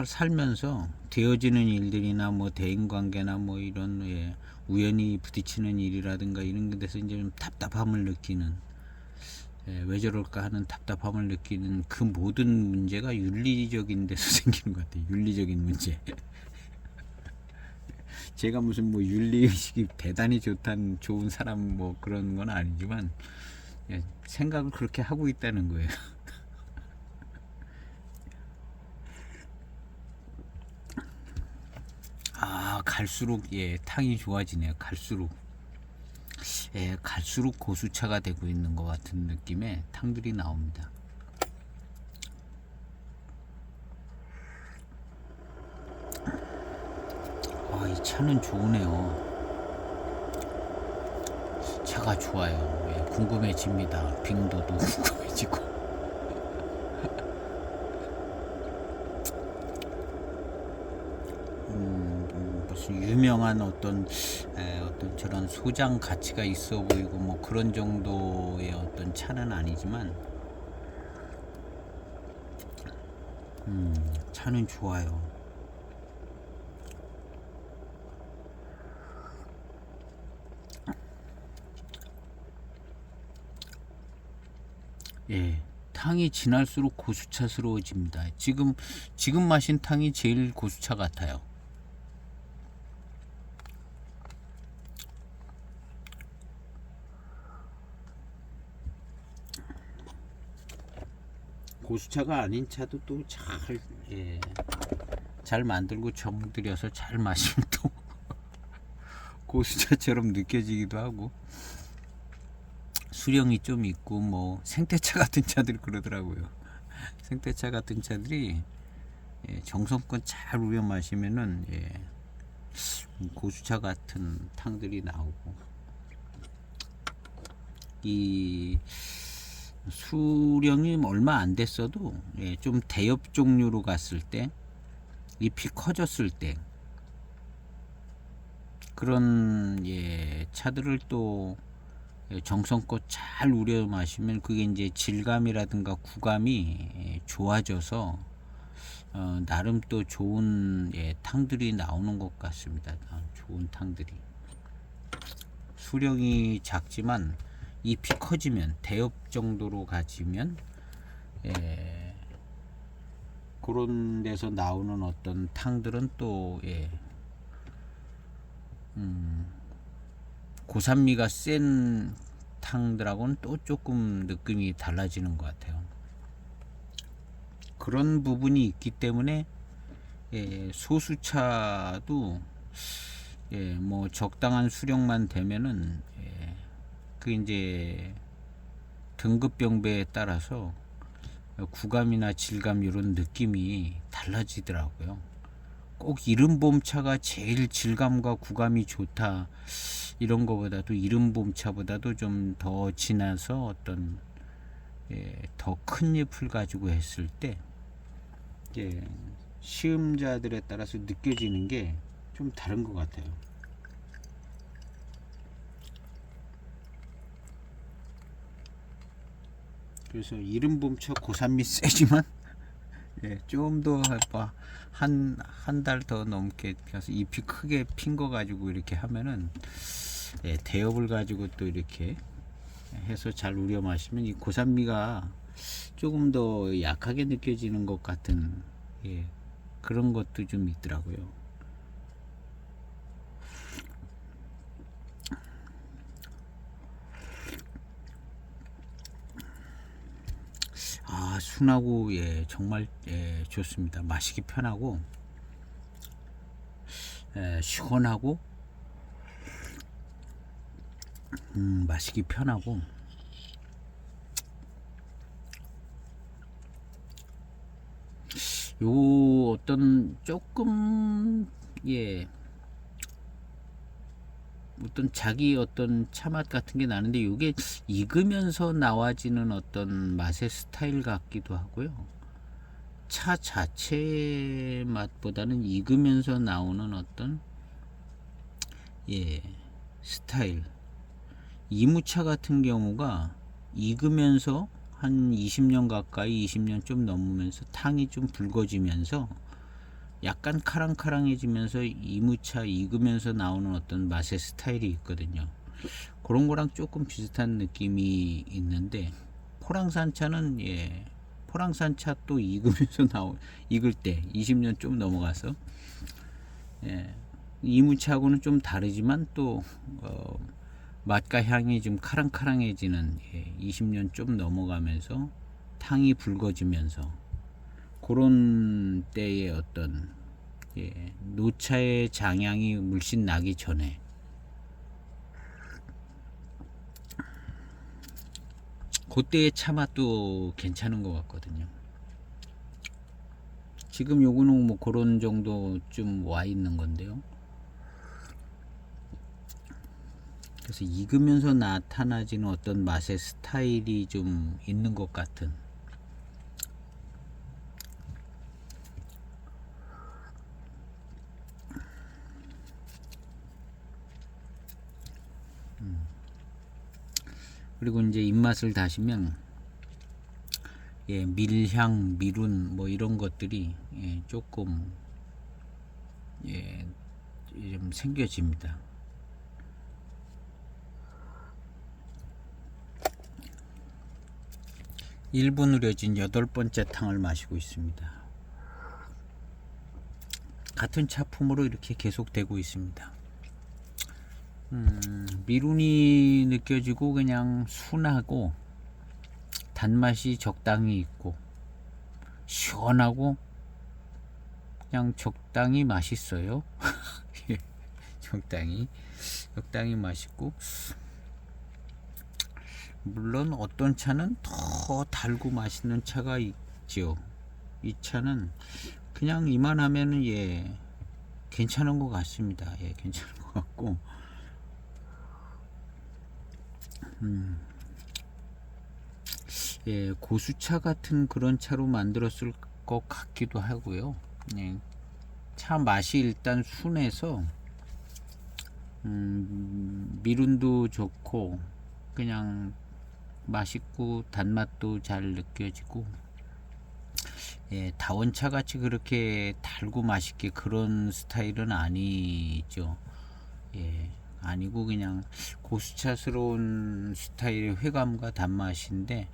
살면서 되어지는 일들이나 뭐 대인관계나 뭐 이런 우연히 부딪히는 일이라든가 이런 데서 이제 좀 답답함을 느끼는, 왜 저럴까 하는 답답함을 느끼는 그 모든 문제가 윤리적인 데서 생기는 것 같아요. 윤리적인 문제. 제가 무슨 뭐 윤리의식이 대단히 좋은 사람 뭐 그런 건 아니지만, 생각을 그렇게 하고 있다는 거예요. 갈수록 탕이 좋아지네요. 갈수록 고수차가 되고 있는 것 같은 느낌의 탕들이 나옵니다. 이 차는 좋으네요. 차가 좋아요. 궁금해집니다. 빙도도 궁금해지고. 무슨 유명한 어떤 저런 소장 가치가 있어 보이고 뭐 그런 정도의 어떤 차는 아니지만, 차는 좋아요. 탕이 지날수록 고수차스러워집니다. 지금 마신 탕이 제일 고수차 같아요. 고수차가 아닌 차도 또 잘 만들고 정들여서 잘 마시면 또 고수차처럼 느껴지기도 하고, 수령이 좀 있고 뭐 생태차 같은 차들 그러더라고요. 생태차 같은 차들이 정성껏 잘 우려 마시면은 고수차 같은 탕들이 나오고, 이 수령이 얼마 안 됐어도 좀 대엽 종류로 갔을 때, 잎이 커졌을 때, 그런 차들을 또 정성껏 잘 우려 마시면 그게 이제 질감이라든가 구감이 좋아져서 나름 또 좋은 탕들이 나오는 것 같습니다. 좋은 탕들이. 수령이 작지만 잎이 커지면, 대엽 정도로 가지면 그런 데서 나오는 어떤 탕들은 또 고산미가 센 탕들하고는 또 조금 느낌이 달라지는 것 같아요. 그런 부분이 있기 때문에 소수차도 뭐 적당한 수령만 되면은 그 이제 등급병배에 따라서 구감이나 질감 이런 느낌이 달라지더라고요. 꼭 이른봄차가 제일 질감과 구감이 좋다 이런 거보다도, 이른봄차보다도 좀 더 지나서 어떤 더 큰 잎을 가지고 했을 때 시음자들에 따라서 느껴지는 게 좀 다른 것 같아요. 그래서 이른봄차 고산미 세지만 좀 더 한 달 더 넘게 펴서 잎이 크게 핀 거 가지고 이렇게 하면은 대엽을 가지고 또 이렇게 해서 잘 우려 마시면 이 고산미가 조금 더 약하게 느껴지는 것 같은 그런 것도 좀 있더라고요. 순하고 정말 좋습니다. 마시기 편하고 시원하고 마시기 편하고, 요 어떤 조금 어떤 자기 어떤 차맛 같은 게 나는데, 이게 익으면서 나와지는 어떤 맛의 스타일 같기도 하고요. 차 자체 맛보다는 익으면서 나오는 어떤 스타일. 이무차 같은 경우가 익으면서 한 20년 가까이, 20년 좀 넘으면서 탕이 좀 붉어지면서 약간 카랑카랑해지면서 이무차 익으면서 나오는 어떤 맛의 스타일이 있거든요. 그런 거랑 조금 비슷한 느낌이 있는데, 포랑산차는 포랑산차 또 익으면서 익을 때 20년 좀 넘어가서 이무차하고는 좀 다르지만 또 맛과 향이 좀 카랑카랑해지는 20년 좀 넘어가면서 탕이 붉어지면서 그런 때의 어떤 노차의 장향이 물씬 나기 전에 그때의 차 맛도 괜찮은 것 같거든요. 지금 요거는 뭐 그런 정도 좀 와 있는 건데요. 그래서 익으면서 나타나지는 어떤 맛의 스타일이 좀 있는 것 같은. 그리고 이제 입맛을 다시면 밀향, 미룬 뭐 이런 것들이 조금 좀 생겨집니다. 일본 우려진 8번째 탕을 마시고 있습니다. 같은 차품으로 이렇게 계속되고 있습니다. 미룬이 느껴지고 그냥 순하고 단맛이 적당히 있고 시원하고 그냥 적당히 맛있어요. 적당히 맛있고, 물론 어떤 차는 더 달고 맛있는 차가 있죠. 이 차는 그냥 이만하면은 괜찮은 것 같습니다. 괜찮은 것 같고, 고수차 같은 그런 차로 만들었을 것 같기도 하고요. 차 맛이 일단 순해서 미룬도 좋고 그냥 맛있고 단맛도 잘 느껴지고, 다원차 같이 그렇게 달고 맛있게 그런 스타일은 아니죠. 아니고 그냥 고수차스러운 스타일의 회감과 단맛인데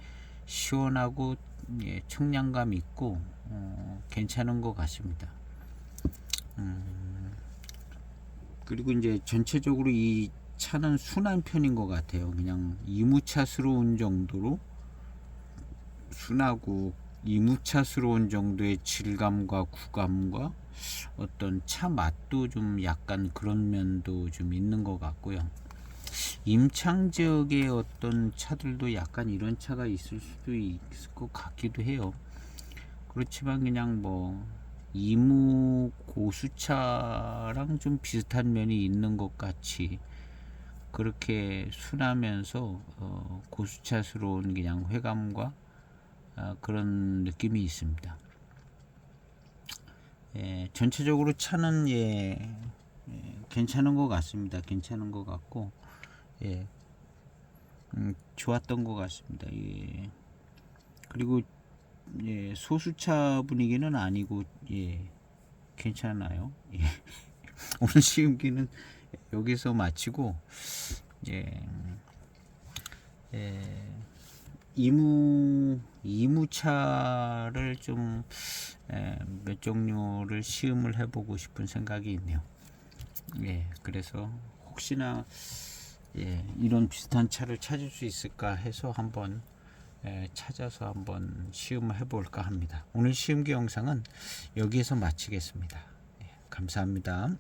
시원하고 청량감 있고 괜찮은 것 같습니다. 그리고 이제 전체적으로 이 차는 순한 편인 것 같아요. 그냥 이무차스러운 정도로 순하고 이무차스러운 정도의 질감과 구감과 어떤 차 맛도 좀 약간 그런 면도 좀 있는 것 같고요. 임창 지역의 어떤 차들도 약간 이런 차가 있을 수도 있을 것 같기도 해요. 그렇지만 그냥 뭐 이무 고수차랑 좀 비슷한 면이 있는 것 같이 그렇게 순하면서 고수차스러운 그냥 회감과 그런 느낌이 있습니다. 전체적으로 차는 괜찮은 것 같습니다. 괜찮은 것 같고 좋았던 것 같습니다. 그리고 소수차 분위기는 아니고 괜찮아요. 오늘 시음기는 여기서 마치고 이무차를 좀 몇 종류를 시음을 해보고 싶은 생각이 있네요. 그래서 혹시나 이런 비슷한 차를 찾을 수 있을까 해서 한번 찾아서 한번 시음을 해볼까 합니다. 오늘 시음기 영상은 여기에서 마치겠습니다. 감사합니다.